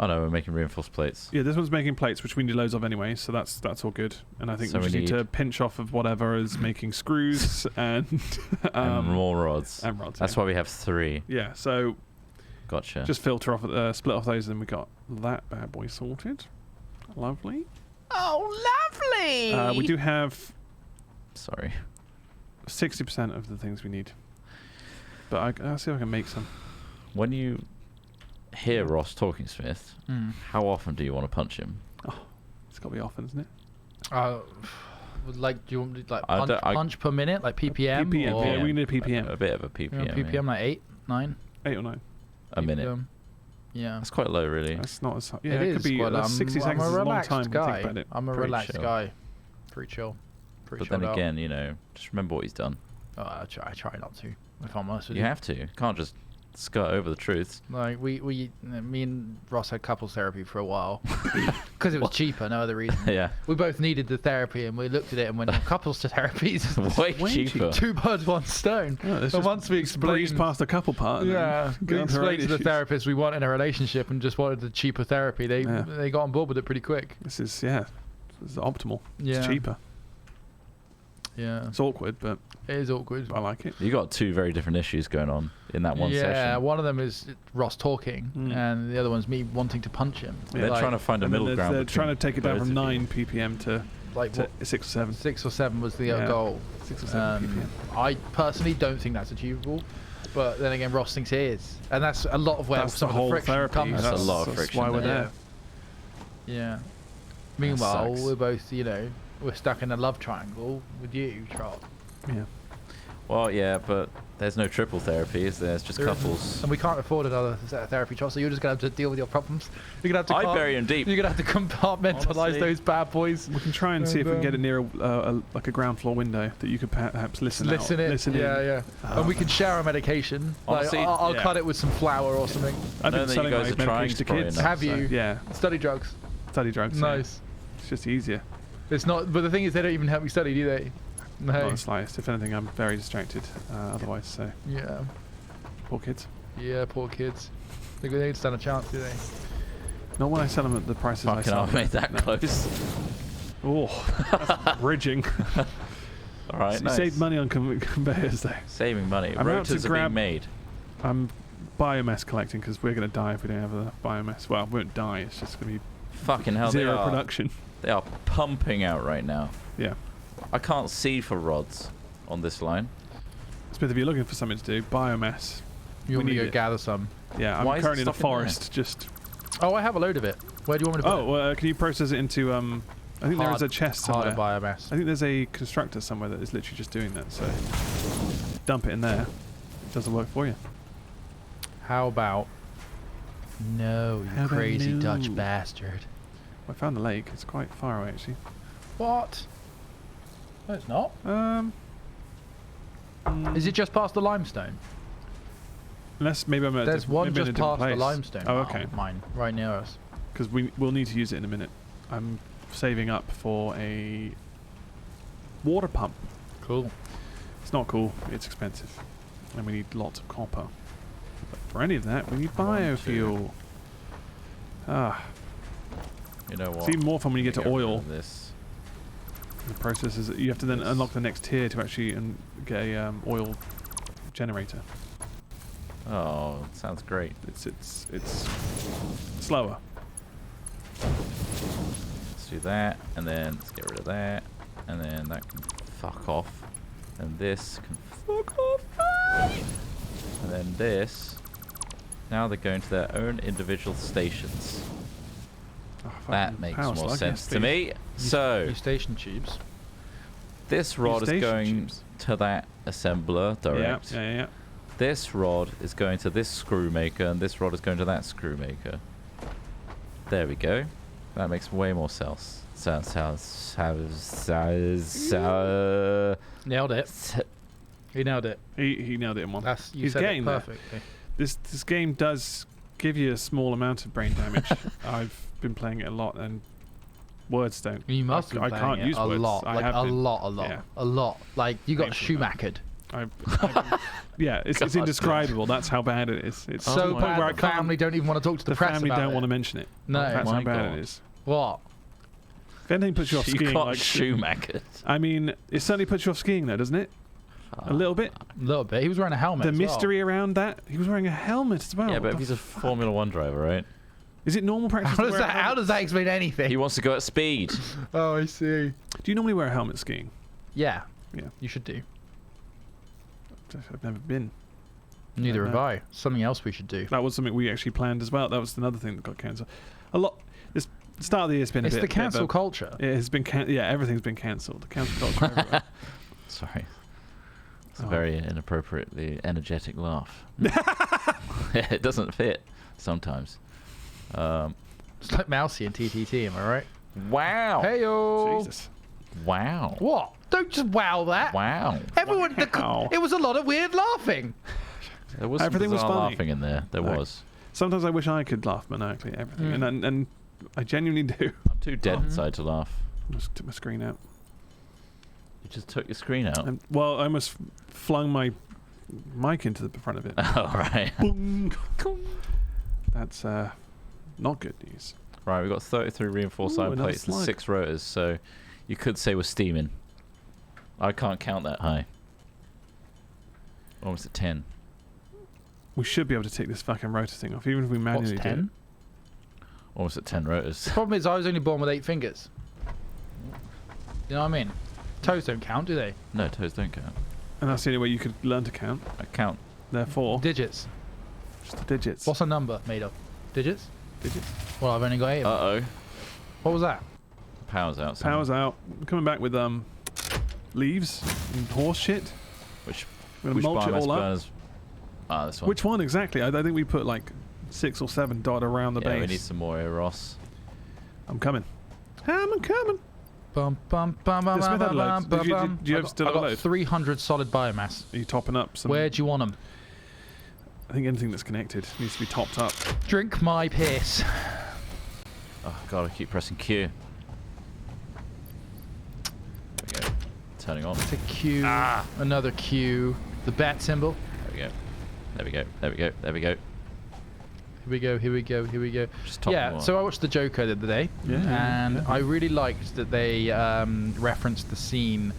Oh no, we're making reinforced plates. Yeah, this one's making plates, which we need loads of anyway, so that's all good. And I think So we just we need to need- pinch off of whatever is making screws and And more rods. and rods. That's why we have 3. Yeah, so Gotcha. just filter off, split off those, and we got that bad boy sorted. Lovely. Oh, lovely. We do have Sorry. 60% of the things we need. But I'll see if I can make some. When you hear Ross talking, Smith, how often do you want to punch him? Oh, it's got to be often, isn't it? Like, do you want me to, like, punch per minute, like ppm? ppm, or yeah, we need a ppm. A bit of a ppm. ppm, like 8, 9? 8 or 9. A minute. Yeah. That's quite low, really. That's not as high. Yeah, it could be 60 seconds is a long time to think about it. I'm a Pretty relaxed chill. guy. Pretty chill. But then again, you know, just remember what he's done. I try not to, if I'm honest with You you. have to. You can't just skirt over the truth. Like, me and Ross had couples therapy for a while because it was cheaper, no other reason. Yeah. We both needed the therapy, and we looked at it and went, couples therapy is Way cheaper. cheaper. 2 birds, 1 stone. Oh, But once we breeze explained, past the couple part. And yeah, then we get on to our explained to the issues. therapist we weren't in a relationship and just wanted the cheaper therapy. They got on board with it pretty quick. This is optimal. Yeah. It's cheaper. Yeah, It's awkward, but it is awkward. I like it. You got 2 very different issues going on in that one session. Yeah, one of them is Ross talking, and the other one's me wanting to punch him. They're trying to find a middle ground. They're between trying to take it down both from of you. 9 ppm to, like to 6 or 7. 6 or 7 was the goal. 6 or 7 ppm. I personally don't think that's achievable, but then again, Ross thinks it is, and that's a lot of where That's some the of the whole friction therapy. comes. That's a lot of That's friction why we're there. there. Yeah. Meanwhile, sucks. we're both, we're stuck in a love triangle with you, Trot. Yeah. Well, yeah, but there's no triple therapy, is there? It's just couples. And we can't afford another set of therapy, Trot, so you're just going to have to deal with your problems. You're going to have to I bury him deep. You're going to have to compartmentalize Honestly. those bad boys. We can try and see if we can get it near like a ground floor window that you could perhaps listen in. Yeah. And we can share our medication. Honestly, like, I'll yeah. cut it with some flour or something. I've know been that you selling guys my are trying medication to to probably kids. enough, Have you? Yeah. Study drugs. Study drugs. Yeah. Nice. It's just easier. It's not, but the thing is, they don't even help you study, do they? No. Not the slightest. If anything, I'm very distracted otherwise, so Yeah. poor kids. Yeah, poor kids. They don't stand a chance, do they? Not when I sell them at the prices I Fucking sell hell, I them. made that No. close. Oh, that's bridging. All right, You nice. saved money on conveyors though. Saving money. I'm about to Rotors are grab- being made. I'm biomass collecting because we're going to die if we don't have the biomass. Well, we won't die. It's just going to be Fucking hell, they zero are. production. They are pumping out right now. Yeah. I can't see for rods on this line. Smith, if you're looking for something to do, biomass. You want me to need go it. gather some? Yeah, Why I'm is it currently in a stuck in there? forest. Just. Oh, I have a load of it. Where do you want me to put it? Oh, well, can you process it into? I think there is a chest somewhere. Harder biomass. I think there's a constructor somewhere that is literally just doing that. So dump it in there. It doesn't work for you. How about... No, you How about crazy no? Dutch bastard. I found the lake. It's quite far away actually. What? No, it's not. Is it Mm, just past the limestone? Unless maybe I'm at There's one maybe in a just different past the place. limestone. Oh, okay. Mine, right near us. Because we'll need to use it in a minute. I'm saving up for a water pump. Cool. It's not cool. It's expensive, and we need lots of copper. But for any of that, we need 1, 2. biofuel. Ah, You know what? it's even more fun when you get to Get rid oil. of This. The process is that you have to then unlock the next tier to actually get a oil generator. Oh, sounds great. It's slower. Let's do that, and then let's get rid of that, and then that can fuck off, and this can fuck off, and then this. Now they're going to their own individual stations. Oh, That fucking makes power more slug, sense yes, to please. me. So Your station tubes. this rod is station going tubes. to that assembler direct. Yeah. This rod is going to this screw maker, and this rod is going to that screw maker. There we go. That makes way more sense. Nailed it. He nailed it. He nailed it in one. You He's said it getting there. perfectly. This game does give you a small amount of brain damage. I've been playing it a lot, and words don't. You must be I playing can't it use a words. lot, I like have a been. lot, Yeah. a lot. Like you got Painfully bad. shumackered. Yeah, it's God. indescribable. That's how bad it is. It's to So the point bad where I the can't. family don't even want to talk to the, The press family about don't it. want to mention it. No. That's My how bad God. it is. What? If anything puts you off You skiing, got like Schumacher. I mean, it certainly puts you off skiing, though, doesn't it? A little bit. A little bit. He was wearing a helmet. The as well. mystery around that. He was wearing a helmet as well. Yeah, What but the he's a fuck? Formula One driver, right? Is it normal practice? How does that explain anything? He wants to go at speed. Oh, I see. Do you normally wear a helmet skiing? Yeah. Yeah. You should do. I've never been. Neither have I. Something else we should do. That was something we actually planned as well. That was another thing that got cancelled. This start of the year has been it's a bit... the cancel culture. It has been... everything's been cancelled. The cancel culture everywhere. Sorry. It's a very inappropriately energetic laugh. It doesn't fit sometimes. It's like Mousy and TTT, am I right? Wow. Hey-yo. Jesus. Wow. What? Don't just wow that. Wow. Everyone, Wow. it was a lot of weird laughing. There was Everything was bizarre funny. laughing in there. There was. Sometimes I wish I could laugh maniacally at everything, and I genuinely do. I'm too dead inside to laugh. I just took my screen out. You just took your screen out. Well, I almost flung my mic into the front of it. Oh, right. Boom. That's not good news. Right, we've got 33 reinforced Ooh, iron another plates and slug. 6 rotors, so you could say we're steaming. I can't count that high. Almost at 10. We should be able to take this fucking rotor thing off, even if we manually What's do it. 10? Almost at 10 rotors. The problem is I was only born with 8 fingers. You know what I mean? Toes don't count, do they? No, toes don't count. And that's the only way you could learn to count. I count. Therefore, Digits. just the digits. What's a number made of? Digits? digits? Well, I've only got 8 of them. Uh-oh. What was that? Power's out. Power's out. I'm coming back with leaves and horse shit. Which We're gonna mulch it biomass all up. burners? Ah, this one. Which one exactly? I think we put like 6 or 7 dotted around the yeah, base. we need some more here, Ross. I'm coming. I'm coming. Bum, bum, bum, bum, The Smith had bum, loads. bum, Did you- bum. do you have I still got have a load? 300 solid biomass. Are you topping up some? Where do you want them? I think anything that's connected needs to be topped up. Drink my piss. Oh, God, I keep pressing Q. There we go. Turning on. It's a Q. Another Q. The bat symbol. There we go. There we go. There we go. There we go. Here we go, here we go, here we go. Just top them Yeah, all. so I watched The Joker the other day, and I really liked that they referenced the scene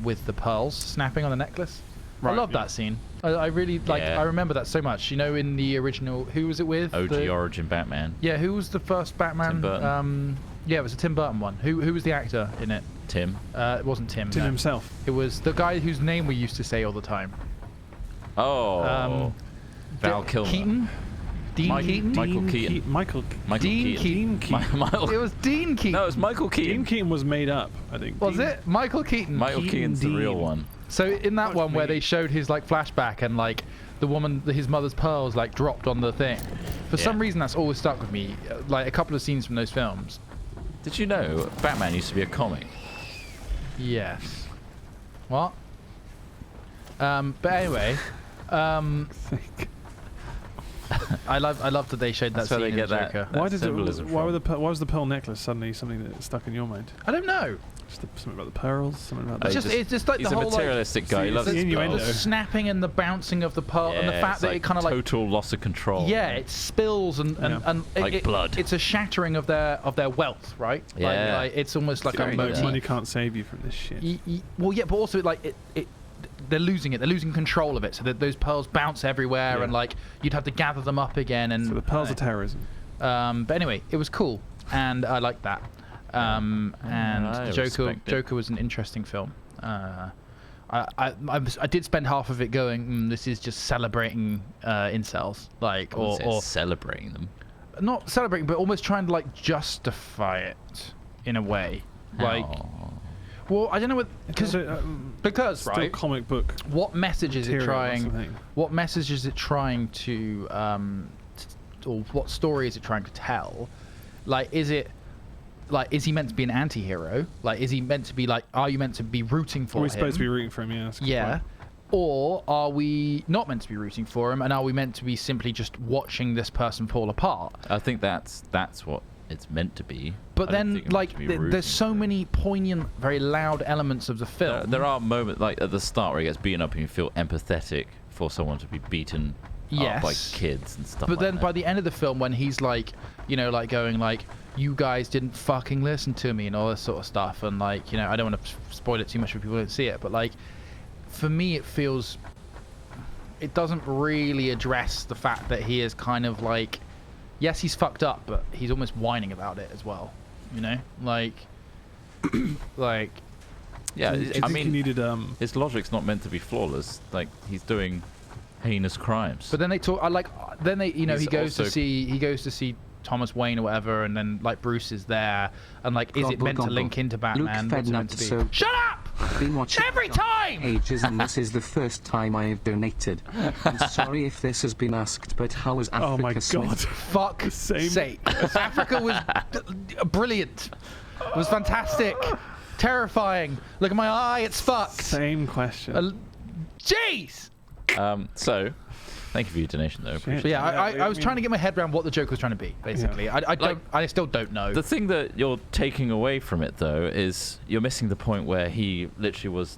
with the pearls snapping on the necklace. Right, I love yeah. that scene. I really like. Yeah. I remember that so much. You know, in the original, who was it with? OG The- Origin Batman. Yeah, who was the first Batman? Tim Burton. Yeah, it was a Tim Burton one. Who was the actor in it? Tim. It wasn't Tim. Tim no. himself. It was the guy whose name we used to say all the time. Oh. Val Kilmer. Keaton. Dean Keaton. Michael Keaton. Michael. Dean Keaton. Michael. It was Dean Keaton. No, it was Michael Keaton. Dean Keaton was made up, I think. Was Dean- it Michael Keaton? Michael Keaton Keaton's the real Dean. one. So in that Fuck one where me. they showed his like flashback and like the woman, his mother's pearls like dropped on the thing. For some Yeah. reason, that's always stuck with me. Like a couple of scenes from those films. Did you know Batman used to be a comic? Yes. What? But anyway, I love that they showed that That's where scene they in get that. Joker. Why did it? symbolism Why, from. why was the pearl necklace suddenly something that stuck in your mind? I don't know. Just something about the pearls. Something about It's that. just, it's just like He's the a whole like, materialistic guy. He See, loves it's his the innuendo. the pearls. snapping and the bouncing of the pearl and the Yeah, fact it's that it kind of like total loss of control. yeah, it spills and Like blood. It's a shattering of their wealth, right? Yeah. Like, it's almost like Very a good. motif. Money can't save you from this shit. Well, yeah, but also like they're losing it. They're losing control of it, so that those pearls bounce everywhere, Yeah. and like you'd have to gather them up again. And So the pearls are terrorism. but anyway, it was cool, and I liked that. And I Joker respect it. Joker was an interesting film. I did spend half of it going, this is just celebrating incels, like, or celebrating them. not celebrating, but almost trying to like justify it in a way. Like, How? well, I don't know what because Still right. comic book What message is it material or trying? something. What message is it trying to, or what story is it trying to tell? Like, is he meant to be an anti-hero? Like, is he meant to be like? Are you meant to be rooting for Are we him? supposed to be rooting for him? Yeah. That's a good Yeah. point. Or are we not meant to be rooting for him, and are we meant to be simply just watching this person fall apart? I think that's what it's meant to be. But I don't then, think you're meant like, to be rooting there's so for it. many poignant, very loud elements of the film. There are moments like at the start where he gets beaten up and you feel empathetic for someone to be beaten up by Yes. kids and stuff But like then that. by the end of the film, when he's like, you know, like going like, you guys didn't fucking listen to me and all this sort of stuff, and like, you know, I don't want to spoil it too much for people who don't see it, but like, for me, it doesn't really address the fact that he is kind of like yes, he's fucked up, but he's almost whining about it as well. You know, like. Yeah, I mean, he needed, his logic's not meant to be flawless. Like, he's doing heinous crimes. But then they talk. He goes to see Thomas Wayne or whatever, and then like Bruce is there, and like, is it meant to link into Batman? What's it meant to be? Shut up! Been watching Every time! ages, and this is the first time I have donated. I'm sorry if this has been asked, but how was Africa? oh my god. Smith? Fuck's sake! Africa was brilliant. It was fantastic. Terrifying. Look at my eye, it's fucked. Same question. Jeez! So, thank you for your donation, though. But yeah, I was trying to get my head around what the joke was trying to be, basically. Yeah. I still don't know. The thing that you're taking away from it, though, is you're missing the point where he literally was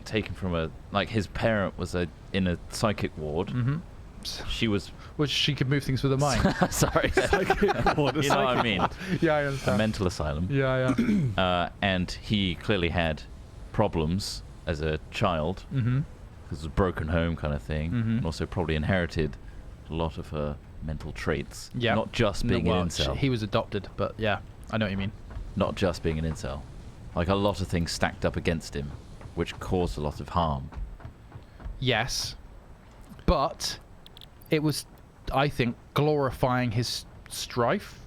taken from his parent was in a psychic ward. Mm-hmm. She was... Which she could move things with her mind. Sorry. Psychic ward. You know what I mean? Yeah, I understand. A mental asylum. Yeah. And he clearly had problems as a child. Mm-hmm. Because it was a broken home kind of thing. Mm-hmm. And also probably inherited a lot of her mental traits. Yeah. Not just being an incel. He was adopted, but yeah, I know what you mean. Not just being an incel. Like, a lot of things stacked up against him, which caused a lot of harm. Yes. But it was, I think, glorifying his strife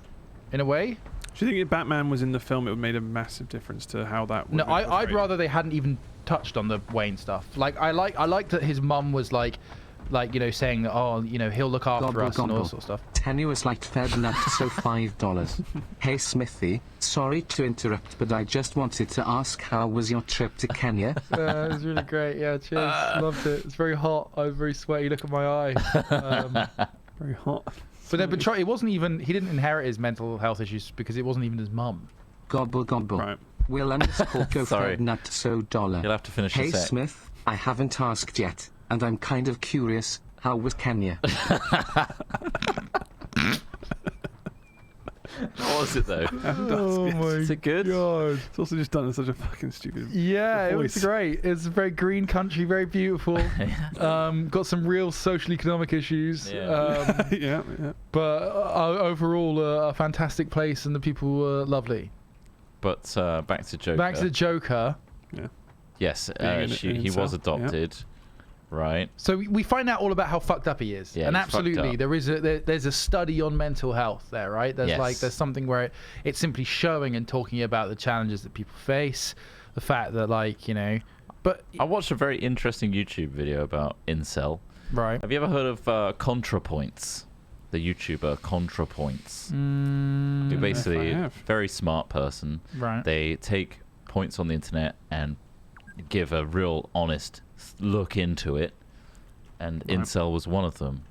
in a way. Do you think if Batman was in the film, it would have made a massive difference to how that would No, I'd rather they hadn't even touched on the Wayne stuff. Like, I like that his mum was like, saying that, oh, he'll look after us and all that sort of stuff. Tenuous like Fed Nut, so $5. Hey Smithy, sorry to interrupt, but I just wanted to ask, how was your trip to Kenya? It was really great. Yeah, cheers. Loved it. It's very hot. I was very sweaty. Look at my eye. Very hot. But it wasn't even. He didn't inherit his mental health issues because it wasn't even his mum. Gobble gobble. Right. Will underscore go Sorry. Fed Nut, so $1. You'll have to finish Hey the set. Smith, I haven't asked yet, and I'm kind of curious, how was Kenya? What was it, though? Oh my Is it good? God. It's also just done in such a fucking stupid Yeah, voice. it was great. It's a very green country, very beautiful. Got some real social economic issues. Yeah. yeah. But overall, a fantastic place, and the people were lovely. But back to Joker. Back to the Joker. Yeah. Yes, Being he was adopted, right? So we find out all about how fucked up he is, Yeah, and he's absolutely fucked up. there's a study on mental health there, right? There's Yes. there's something where it's simply showing and talking about the challenges that people face, the fact that but I watched a very interesting YouTube video about incel. right. Have you ever heard of ContraPoints? The YouTuber ContraPoints. Mm, Who basically I have. very smart person. right. They take points on the internet and give a real honest look into it, and Right. incel was one of them,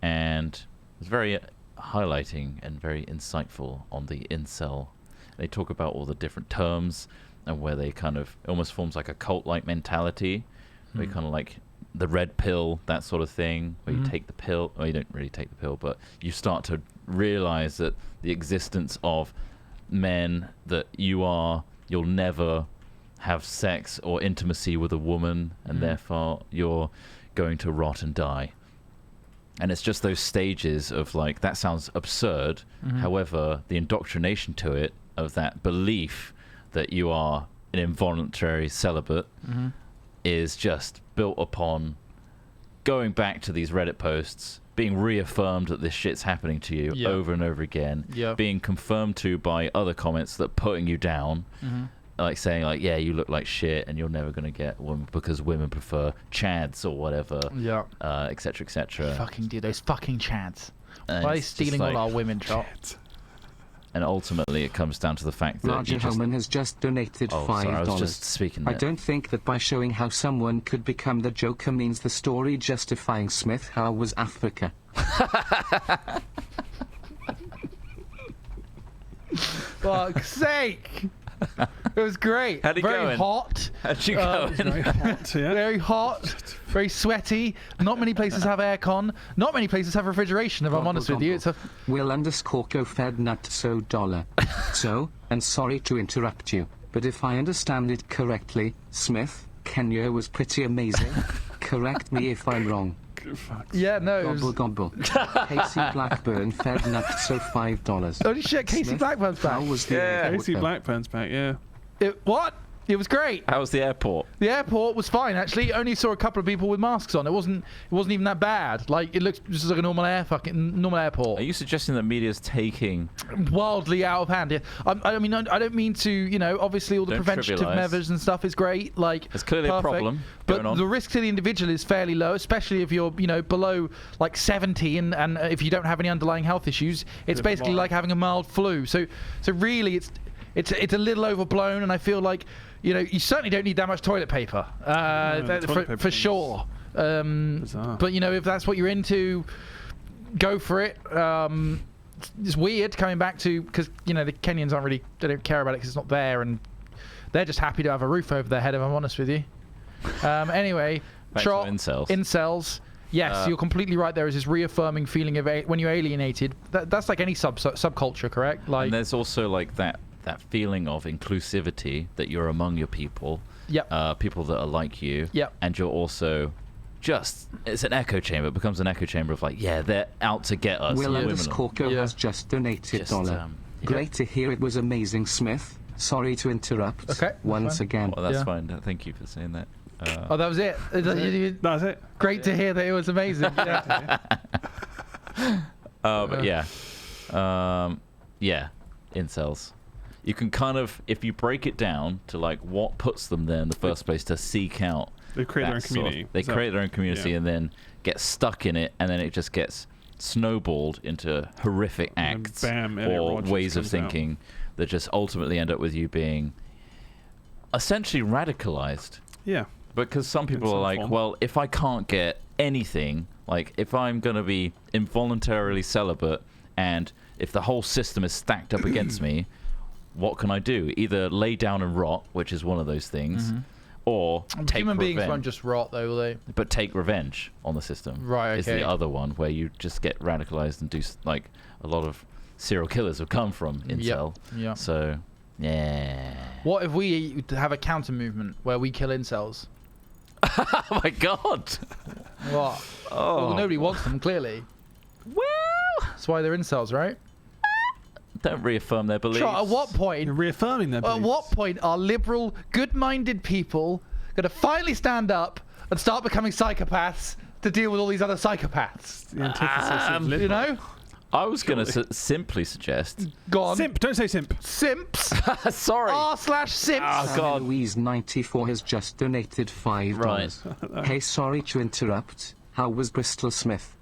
and it was very highlighting and very insightful on the incel. They talk about all the different terms and where they kind of it almost forms like a cult-like mentality, where you kind of like the red pill, that sort of thing, where you take the pill, well, you don't really take the pill, but you start to realize that the existence of men, that you'll never have sex or intimacy with a woman, and therefore you're going to rot and die. And it's just those stages of like, that sounds absurd. However, the indoctrination to it of that belief that you are an involuntary celibate is just built upon going back to these Reddit posts, being reaffirmed that this shit's happening to you over and over again, being confirmed to by other comments that putting you down, like saying like, yeah, you look like shit and you're never going to get a woman because women prefer chads or whatever, etc, etc. Fucking do those fucking chads. And Why are they it's just stealing like- all our women, Trot? And ultimately it comes down to the fact that Roger you just... Holman has just donated Oh, $5. sorry, I was just speaking I there. don't think that by showing how someone could become the Joker means the story justifying Smith. How was Africa? Fuck's sake! It was great. How'd it very go in? hot. How'd you go? Very hot, yeah. Very hot. Very sweaty. Not many places have aircon. Not many places have refrigeration. If I'm honest with you, it's a. Will underscore go Fed Nut, so $1. So, and sorry to interrupt you, but if I understand it correctly, Smith, Kenya was pretty amazing. Correct me if I'm wrong. Yeah, no. Gobble. Casey Blackburn fed nuts, so $5. Holy shit, Casey Smith, Blackburn's back. How was the airport Casey then? Blackburn's back, yeah. What? It was great. How was the airport? The airport was fine, actually. Only saw a couple of people with masks on. It wasn't even that bad. Like, it looked just like a normal airport. Are you suggesting that media's taking Wildly out of hand? Yeah. I mean, I don't mean to, obviously all the Don't preventative trivialise. measures and stuff is great. Like, There's clearly perfect. a problem But going on. the risk to the individual is fairly low, especially if you're, below like 70 and if you don't have any underlying health issues. It's basically like having a mild flu. So really, it's a little overblown, and I feel like, you certainly don't need that much toilet paper, for sure. But if that's what you're into, go for it. It's weird coming back to, because the Kenyans they don't care about it because it's not there, and they're just happy to have a roof over their head, if I'm honest with you. Anyway, Back to incels. Yes, you're completely right. There is this reaffirming feeling of when you're alienated. That's like any subculture, correct? Like, and there's also like that feeling of inclusivity, that you're among your people. Yep. People that are like you. Yep. And you're also it's an echo chamber. It becomes an echo chamber of like, yeah, they're out to get us. Will Corker has just donated $1. Great to hear. It was amazing, Smith. Sorry to interrupt. Okay. Once again. Well, that's fine. Thank you for saying that. Oh, that was it. That's it. Great to hear that it was amazing. Yeah. But yeah, incels. You can kind of, if you break it down to like what puts them there in the first place to seek out. They create their own community. They create their own community, yeah. and then get stuck in it, and then it just gets snowballed into horrific acts or ways of thinking that just ultimately end up with you being essentially radicalized. Yeah. Because some people are like, well, if I can't get anything, like if I'm going to be involuntarily celibate, and if the whole system is stacked up against me, what can I do? Either lay down and rot, which is one of those things, or take Human revenge. beings won't just rot, though, will they? But take revenge on the system. Right, okay. Is the other one where you just get radicalized and do like a lot of serial killers have come from incel. Yeah. So, yeah. What if we have a counter movement where we kill incels? Oh my god. What? Oh. Well, nobody wants them, clearly. Well, that's why they're incels, right? Don't reaffirm their beliefs. Sure, at what point? You're reaffirming their beliefs. At what point are liberal, good-minded people going to finally stand up and start becoming psychopaths to deal with all these other psychopaths? The antithesis of liberal. I was going to simply suggest... Go on. Simp. Don't say simp. Simps. Sorry. r/simps. Oh, God. Louise94 has just donated $5. Right. Hey, sorry to interrupt. How was Bristol, Smith?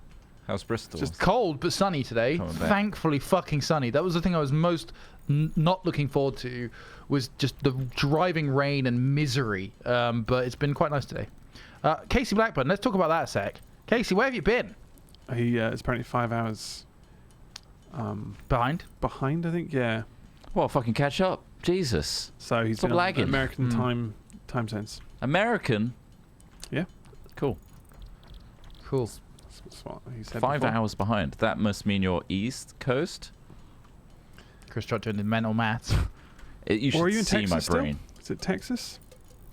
How's Bristol? Just cold but sunny today. Thankfully fucking sunny. That was the thing I was most not looking forward to, was just the driving rain and misery. But it's been quite nice today. Casey Blackburn, let's talk about that a sec. Casey, where have you been? He is apparently 5 hours behind, I think. Yeah. Well, fucking catch up. Jesus. So he's Stop been on lagging. American time zones. American? Yeah. Cool. That's what he said 5 before. hours behind. That must mean you're East Coast? Chris tried doing the mental maths. You should Or are you in see Texas my brain. Still? Is it Texas?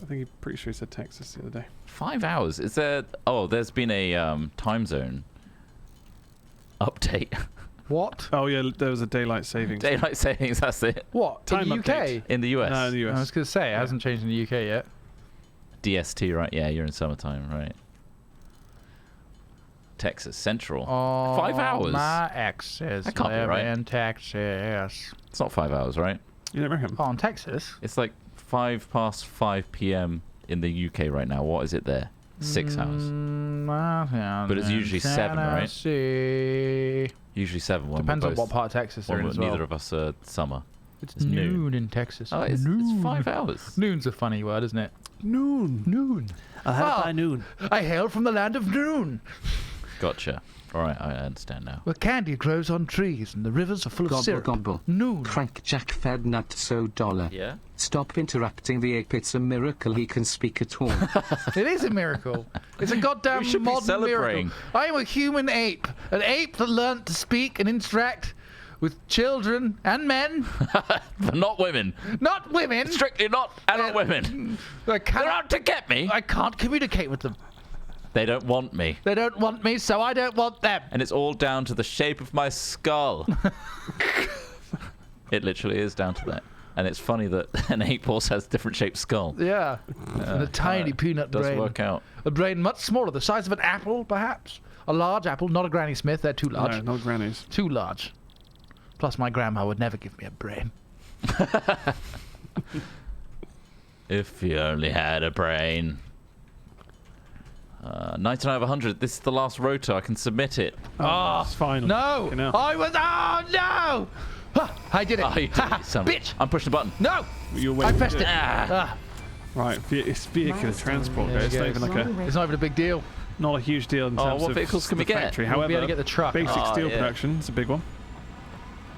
I think he's pretty sure he said Texas the other day. 5 hours? Is there... Oh, there's been a time zone update. What? Oh, yeah, there was a daylight savings. Daylight savings, that's it. What? Time in the UK? update. In the US. No, in the US. I was going to say, it hasn't changed in the UK yet. DST, right? Yeah, you're in summertime, right? Texas Central. Oh, 5 hours? My exes That can't be live right. in Texas. It's not 5 hours, right? You never heard him. Oh, in Texas? It's like 5 p.m. in the UK right now. What is it there? 6 hours. But it's usually 7, right? Usually 7. When Depends we're on both, what part of Texas they're when in as well. neither of us are summer. It's noon. noon in Texas. Oh, it's 5 hours. Noon's a funny word, isn't it? Noon. I'll have it by noon. I hail from the land of noon, Gotcha. All right, I understand now. where candy grows on trees and the rivers are full of syrup. Gobble. Noon. Crankjack fed nut so $1. Yeah? Stop interrupting the ape. It's a miracle he can speak at all. It is a miracle. It's a goddamn We should be modern celebrating. miracle. I am a human ape. An ape that learnt to speak and interact with children and men. But not women. Not women. Strictly not adult women. I They're cannot, out to get me. I can't communicate with them. They don't want me. They don't want me, so I don't want them. And it's all down to the shape of my skull. It literally is down to that. And it's funny that an 8-horse has a different shaped skull. Yeah. And a tiny peanut brain. Does work out. A brain much smaller, the size of an apple, perhaps. A large apple, not a Granny Smith. They're too large. No, not grannies. Too large. Plus, my grandma would never give me a brain. If you only had a brain. 99 of 100. This is the last rotor. I can submit it. Oh, it's fine. No! I was... Oh, no! I did it. Oh, you did it, son. Bitch! I'm pushing the button. No! You're I pressed it. Right, it's vehicular transport. It's not even like It's not even a big deal. not a huge deal in terms what of vehicles can we the get? factory. We'll However, be able to get the truck. basic steel yeah. production is a big one.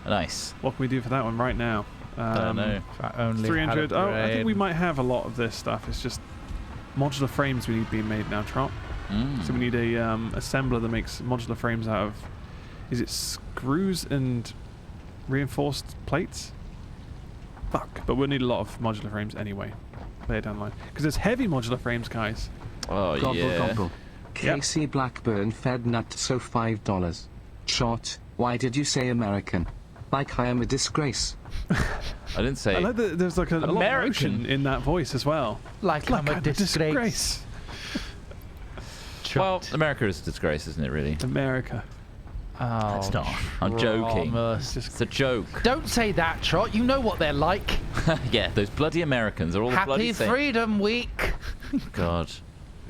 Nice. What can we do for that one right now? I don't know. If I only 300. had a Oh, I think brain. we might have a lot of this stuff. It's just modular frames we need being made now, Trot. So we need a assembler that makes modular frames out of, is it screws and reinforced plates? Fuck. But we'll need a lot of modular frames anyway, later down the line. Because there's heavy modular frames, guys. Oh, Gobble yeah. gobble. Casey Blackburn fed nut so $5. Short, why did you say American? Like I am a disgrace. I didn't say... I like that there's like a lot of American. emotion in that voice as well. Like I'm a disgrace. Well, America is a disgrace, isn't it, really? America. Oh, It's not. I'm joking. Thomas. It's a joke. Don't say that, Trot. You know what they're like. Yeah, those bloody Americans are all the bloody Happy same. Freedom Week. God.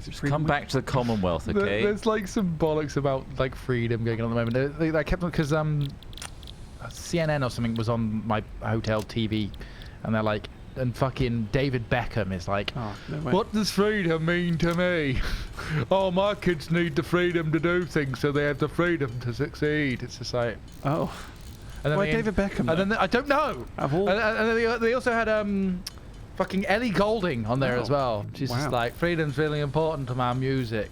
Just come back to the Commonwealth, okay? There's like some bollocks about like freedom going on at the moment. They kept on because CNN or something was on my hotel TV, and they're like, and fucking David Beckham is like, Oh, no way. what does freedom mean to me? Oh, my kids need the freedom to do things, so they have the freedom to succeed. It's just like, Oh. and then Why they- David Beckham? And then I don't know. Of all- And then they also had fucking Ellie Goulding on there as well. She's just Wow. like, freedom's really important to my music.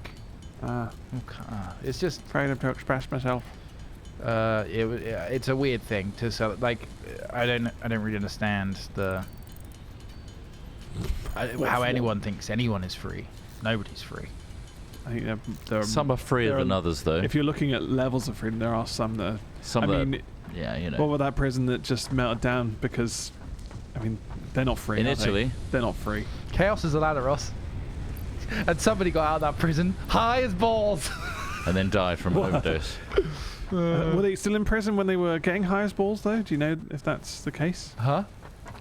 Ah, It's just freedom to express myself. it's a weird thing to sell. Like, I don't really understand how anyone thinks anyone is free. Nobody's free. I think there are Some are freer there than are- others, though. If you're looking at levels of freedom, there are some that. Some I that, mean, yeah, you know. what about that prison that just melted down because, I mean, they're not free. In are they? Italy. They're not free. Chaos is a ladder, Ross. And somebody got out of that prison high as balls. And then died from an overdose. Were they still in prison when they were getting high as balls, though? Do you know if that's the case? Huh?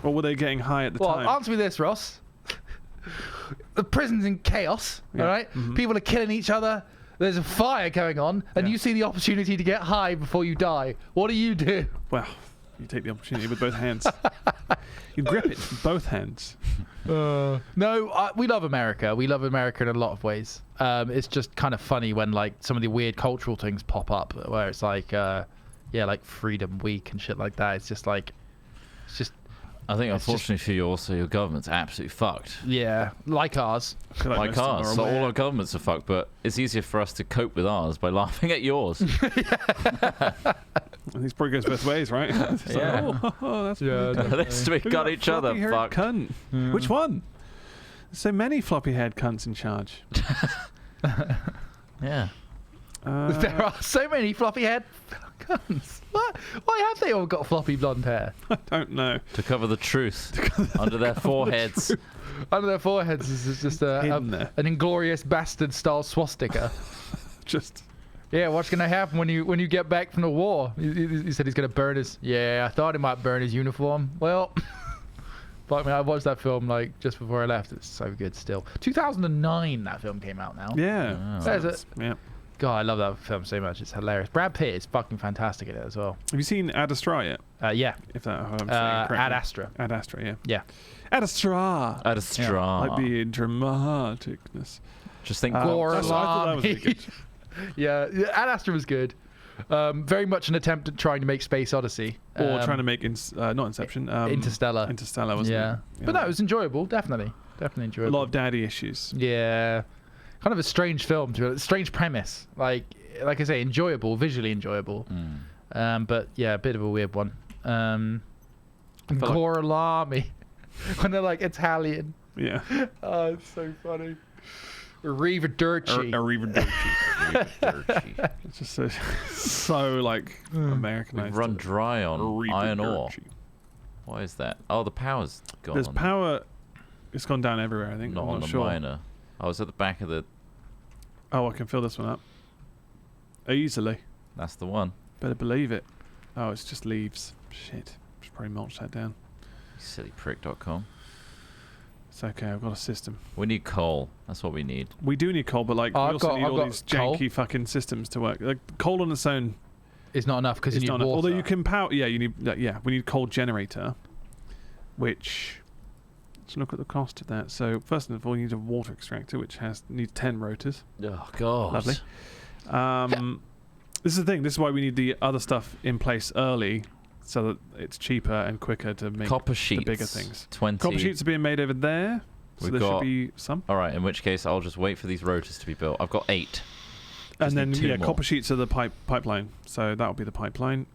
Or were they getting high at the Well, time? answer me this, Ross. The prison's in chaos, Yeah. all right? People are killing each other. There's a fire going on, and Yeah. you see the opportunity to get high before you die. What do? Well, you take the opportunity with both hands. You grip it with both hands. No, we love America. We love America in a lot of ways. It's just kind of funny when like some of the weird cultural things pop up, where it's like, like Freedom Week and shit like that. It's just like, I think, It's just- unfortunately for you, also, your government's absolutely fucked. yeah, like ours. I feel Like most of them ours. are So aware. all our governments are fucked, but it's easier for us to cope with ours by laughing at yours. And this probably goes both ways, right? It's like, Yeah. oh, that's Yeah, pretty good. At least we Look at got that each other, floppy-haired fuck. cunt. Which one? There's so many floppy-haired cunts in charge. Yeah. There are so many floppy-haired cunts. What? Why have they all got floppy blonde hair? I don't know. To cover the truth under their foreheads. Under their foreheads is just Hidden there. an inglorious bastard style swastika. Just Yeah, what's gonna happen when you get back from the war? He said he's gonna burn his. Yeah, I thought he might burn his uniform. Well, but I mean, I watched that film like just before I left. It's so good still. 2009, that film came out now. yeah. Oh. There's a- Yeah. God, I love that film so much. It's hilarious. Brad Pitt is fucking fantastic in it as well. Have you seen Ad Astra yet? Yeah, If that, I'm saying it Ad correctly. Astra. Ad Astra, yeah. Yeah. Ad Astra. At a straw. Like the dramaticness. Just think. Gore I thought that was really good. Yeah, Ad Astra was good. Very much an attempt at trying to make Space Odyssey. Or trying to make not Inception. Interstellar. Interstellar, wasn't Yeah. it? But no, it was enjoyable. Definitely a enjoyable. lot of daddy issues. Yeah, kind of a strange film, strange premise. Like I say, enjoyable, visually enjoyable. But yeah, a bit of a weird one. Gore alarmy when they're like Italian. Yeah. Oh, it's so funny. Arrivederci. Arrivederci. It's just so like Americanized. We run dry on iron ore. Arrivederci. Why is that? Oh, the power's gone. There's power. It's gone down everywhere, I think. Not I'm on not the sure. miner. I was at the back of the... Oh, I can fill this one up. Easily. That's the one. Better believe it. Oh, it's just leaves. Shit. Should probably mulch that down. Sillyprick.com. It's okay, I've got a system. We need coal. That's what we need. We do need coal, but like we also need all these coal. janky fucking systems to work. Like coal on its own It's not enough because you need water. Although you can power, yeah, you need, we need coal generator, which. Let's look at the cost of that. So first of all, you need a water extractor, which needs 10 rotors. Oh god. Lovely. This is the thing. This is why we need the other stuff in place early, so that it's cheaper and quicker to make copper sheets, the bigger things. 20. Copper sheets are being made over there, so there should be some. All right. In which case, I'll just wait for these rotors to be built. I've got 8. And then more. copper sheets are the pipeline. So that'll be the pipeline.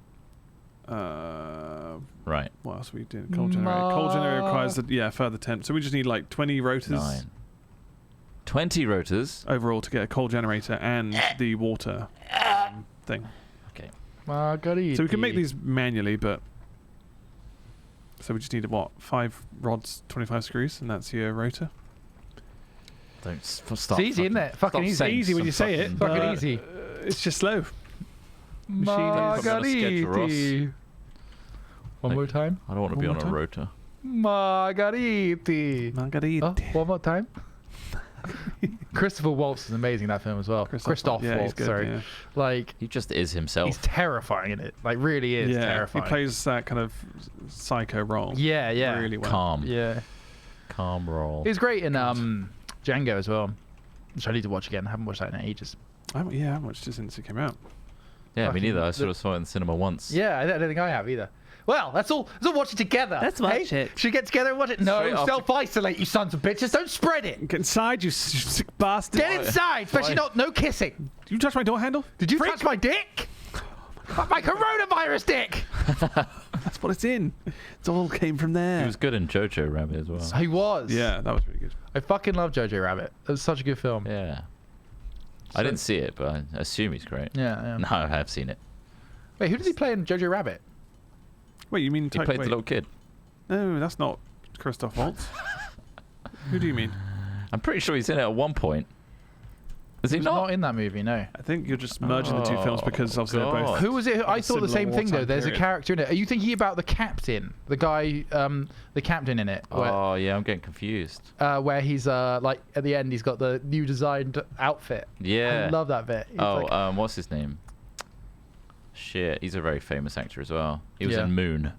Right. What else are we doing? Coal generator. Coal generator requires further 10. So we just need like 20 rotors. 9. 20 rotors overall to get a coal generator and the water thing. Okay. So we can make these manually, but so we just need 5 rods, 25 screws, and that's your rotor. Don't stop. It's easy, isn't it? Fucking easy. Easy when you say it. Fucking easy. It's just slow. Margariti. One more time. I don't want to be on a rotor. Margariti. Oh, one more time. Christopher Waltz is amazing in that film as well. Christoph Waltz, good, sorry. Yeah. Like he just is himself. He's terrifying in it. Like really is terrifying. He plays that kind of psycho role. Yeah, yeah. Really well. Calm. Yeah. Calm role. He's great in Django as well, which I need to watch again. I haven't watched that in ages. I haven't watched it since it came out. Yeah, me neither. I sort of saw it in the cinema once. Yeah, I don't think I have either. Well, let's all watch it together. Let's watch it. Should we get together and watch it? No, self-isolate, you sons of bitches. Don't spread it. Get inside, you sick bastard. Get inside, especially no kissing. Did you touch my door handle? Did you touch my dick? My coronavirus dick. That's what it's in. It all came from there. He was good in Jojo Rabbit as well. He was. Yeah, that was really good. I fucking love Jojo Rabbit. It was such a good film. Yeah. I didn't see it, but I assume he's great. Yeah. No, I have seen it. Wait, who did he play in Jojo Rabbit? Wait, you mean he played the little kid? No, that's not Christoph Waltz. Who do you mean? I'm pretty sure he's in it at one point. Is he not in that movie? No. I think you're just merging the two films because obviously they're both. Who was it? I thought the same thing though. There's a character in it. Are you thinking about the captain, the guy, the captain in it? Oh yeah, I'm getting confused. Where he's like at the end, he's got the new designed outfit. Yeah. I love that bit. He's what's his name? Shit, he's a very famous actor as well. He was in Moon.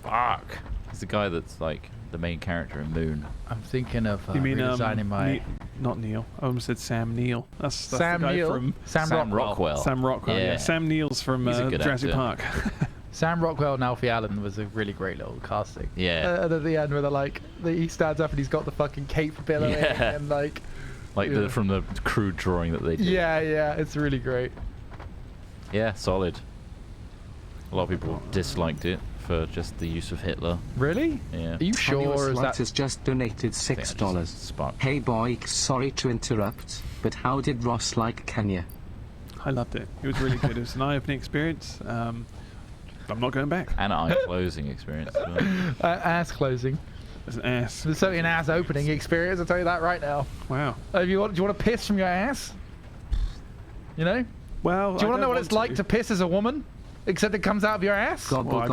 Fuck. He's the guy that's like the main character in Moon. I'm thinking of you mean redesigning my... not Neil. I almost said Sam Neill. That's Sam the guy Neill? from... Sam Rockwell. Sam Rockwell, yeah. Sam Neill's from Jurassic Park. Sam Rockwell and Alfie Allen was a really great little casting. Yeah. And at the end where they're like, he stands up and he's got the fucking cape billowing and like... from the crude drawing that they did. Yeah, it's really great. Yeah, solid. A lot of people disliked it for just the use of Hitler. Really? Yeah. Are you sure? Or is that... has just donated $6. Hey boy, sorry to interrupt, but how did Ross like Kenya? I loved it. It was really good. It was an eye-opening experience. I'm not going back. And an eye-closing experience as well. Ass closing. It's an ass. There's certainly an ass opening experience, I'll tell you that right now. Wow. Do you want to piss from your ass? You know? Well, do you want to know what it's like to piss as a woman? Except it comes out of your ass? Gobble.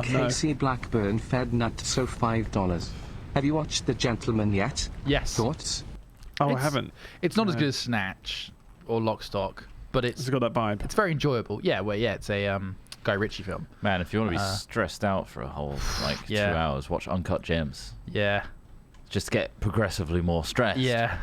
Casey Blackburn fed Nut so $5. Have you watched The Gentleman yet? Yes. Thoughts? Oh, I haven't. It's not as good as Snatch or Lock, Stock, but it's got that vibe. It's very enjoyable. Yeah, it's a Guy Ritchie film. Man, if you want to be stressed out for a whole 2 hours, watch Uncut Gems. Yeah. Just get progressively more stressed. Yeah.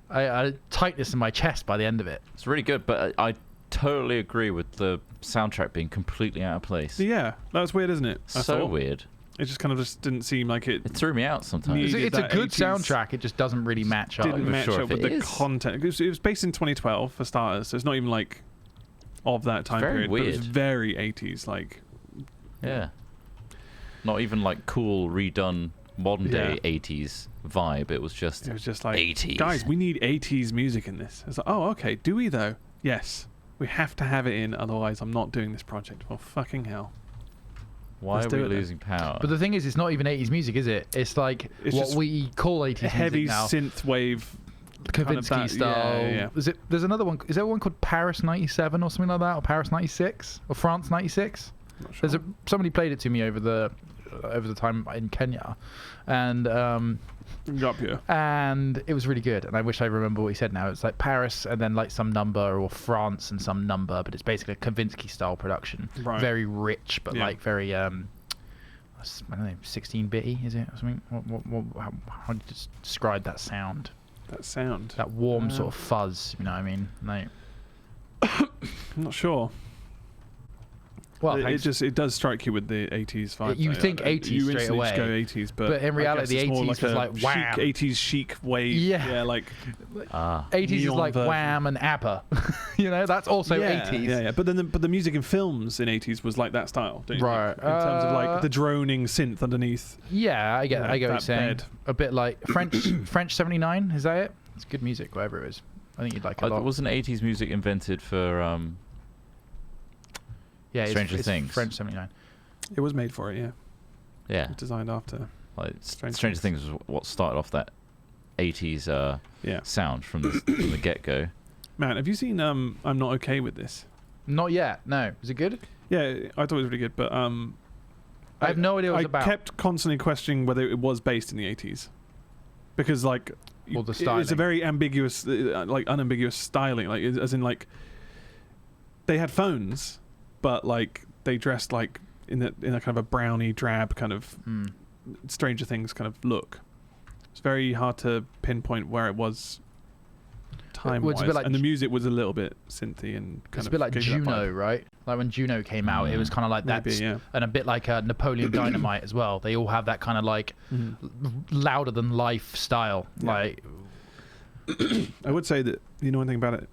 I tightness in my chest by the end of it. It's really good, but I totally agree with the soundtrack being completely out of place. Yeah, that was weird, isn't it? So weird. It just kind of just didn't seem like it. It threw me out sometimes. It's a good soundtrack. It just doesn't really match up. Didn't match up with the content. It was based in 2012 for starters, so it's not even like of that time period. Weird. But it was very 80s, like. Yeah. Not even like cool redone modern day 80s vibe. It was just like 80s. Guys, we need 80s music in this. It's like, oh, okay. Do we though? Yes. We have to have it in, otherwise I'm not doing this project. Well, fucking hell. Why are we losing power? But the thing is, it's not even 80s music, is it? It's like what we call 80s music heavy now. synth wave. Kavinsky style. Yeah. There's another one. Is there one called Paris 97 or something like that? Or Paris 96? Or France 96? Not sure. Somebody played it to me over the time in Kenya. And and it was really good, and I wish I remember what he said now. It's like Paris and then like some number, or France and some number, but it's basically a Kavinsky style production. Right. Very rich, but like very I don't know, 16-bitty, is it or something? How do you describe that sound? That warm sort of fuzz, you know what I mean? Like, I'm not sure. Well, it does strike you with the 80s vibe. You think 80s straight away. Just go 80s, but in reality, the 80s was like Wham. 80s chic wave. Yeah, like 80s is like version. Wham and ABBA. You know, that's also 80s. Yeah. But the music in films in 80s was like that style, don't you right? Think? In terms of like the droning synth underneath. Yeah, I get what you're saying. Bed. A bit like French 79. Is that it? It's good music, whatever it is. I think you'd like it a lot. Wasn't 80s music invented for Stranger Things? French 79. It was made for it, yeah. Yeah. It was designed after. Like Stranger Things was what started off that 80s sound from the get-go. Man, have you seen I'm Not Okay With This? Not yet. No. Is it good? Yeah, I thought it was really good, but I have no idea what it's about. I kept constantly questioning whether it was based in the 80s. Because like it's a very ambiguous like unambiguous styling, like as in like they had phones, but like they dressed like in a kind of a browny drab kind of Stranger Things kind of look. It's very hard to pinpoint where it was time-wise, and the music was a little bit synthy and kind of. It's a bit like Juno, right? Like when Juno came out, it was kind of like that, and a bit like Napoleon Dynamite as well. They all have that kind of like louder than life style. Yeah. Like, I would say that one thing about it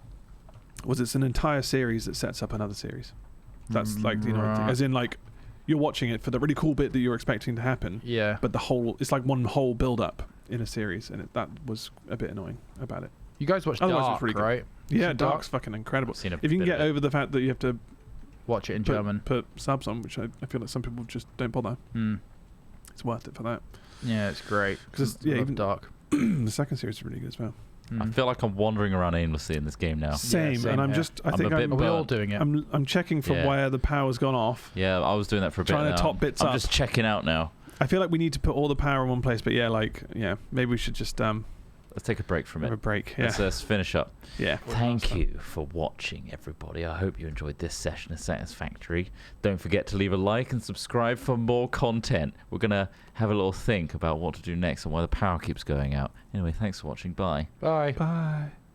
was it's an entire series that sets up another series. That's like as in like you're watching it for the really cool bit that you're expecting to happen. Yeah. But it's like one whole build up in a series, and that was a bit annoying about it. You guys watched Dark, right? Yeah, Dark's fucking incredible. If you can get over the fact that you have to watch it in German, put subs on, which I feel like some people just don't bother. It's worth it for that. Yeah, it's great. Because even Dark. The second series is really good as well. I feel like I'm wandering around aimlessly in this game now. Same, and I'm just. I think we're all doing it. I'm checking for where the power's gone off. Yeah, I was doing that for a bit. Trying to top bits up. I'm just checking out now. I feel like we need to put all the power in one place, but maybe we should just let's take a break from it. Have a break. Yeah. Let's finish up. Yeah. Thank you for watching, everybody. I hope you enjoyed this session of Satisfactory. Don't forget to leave a like and subscribe for more content. We're going to have a little think about what to do next and why the power keeps going out. Anyway, thanks for watching. Bye. Bye. Bye.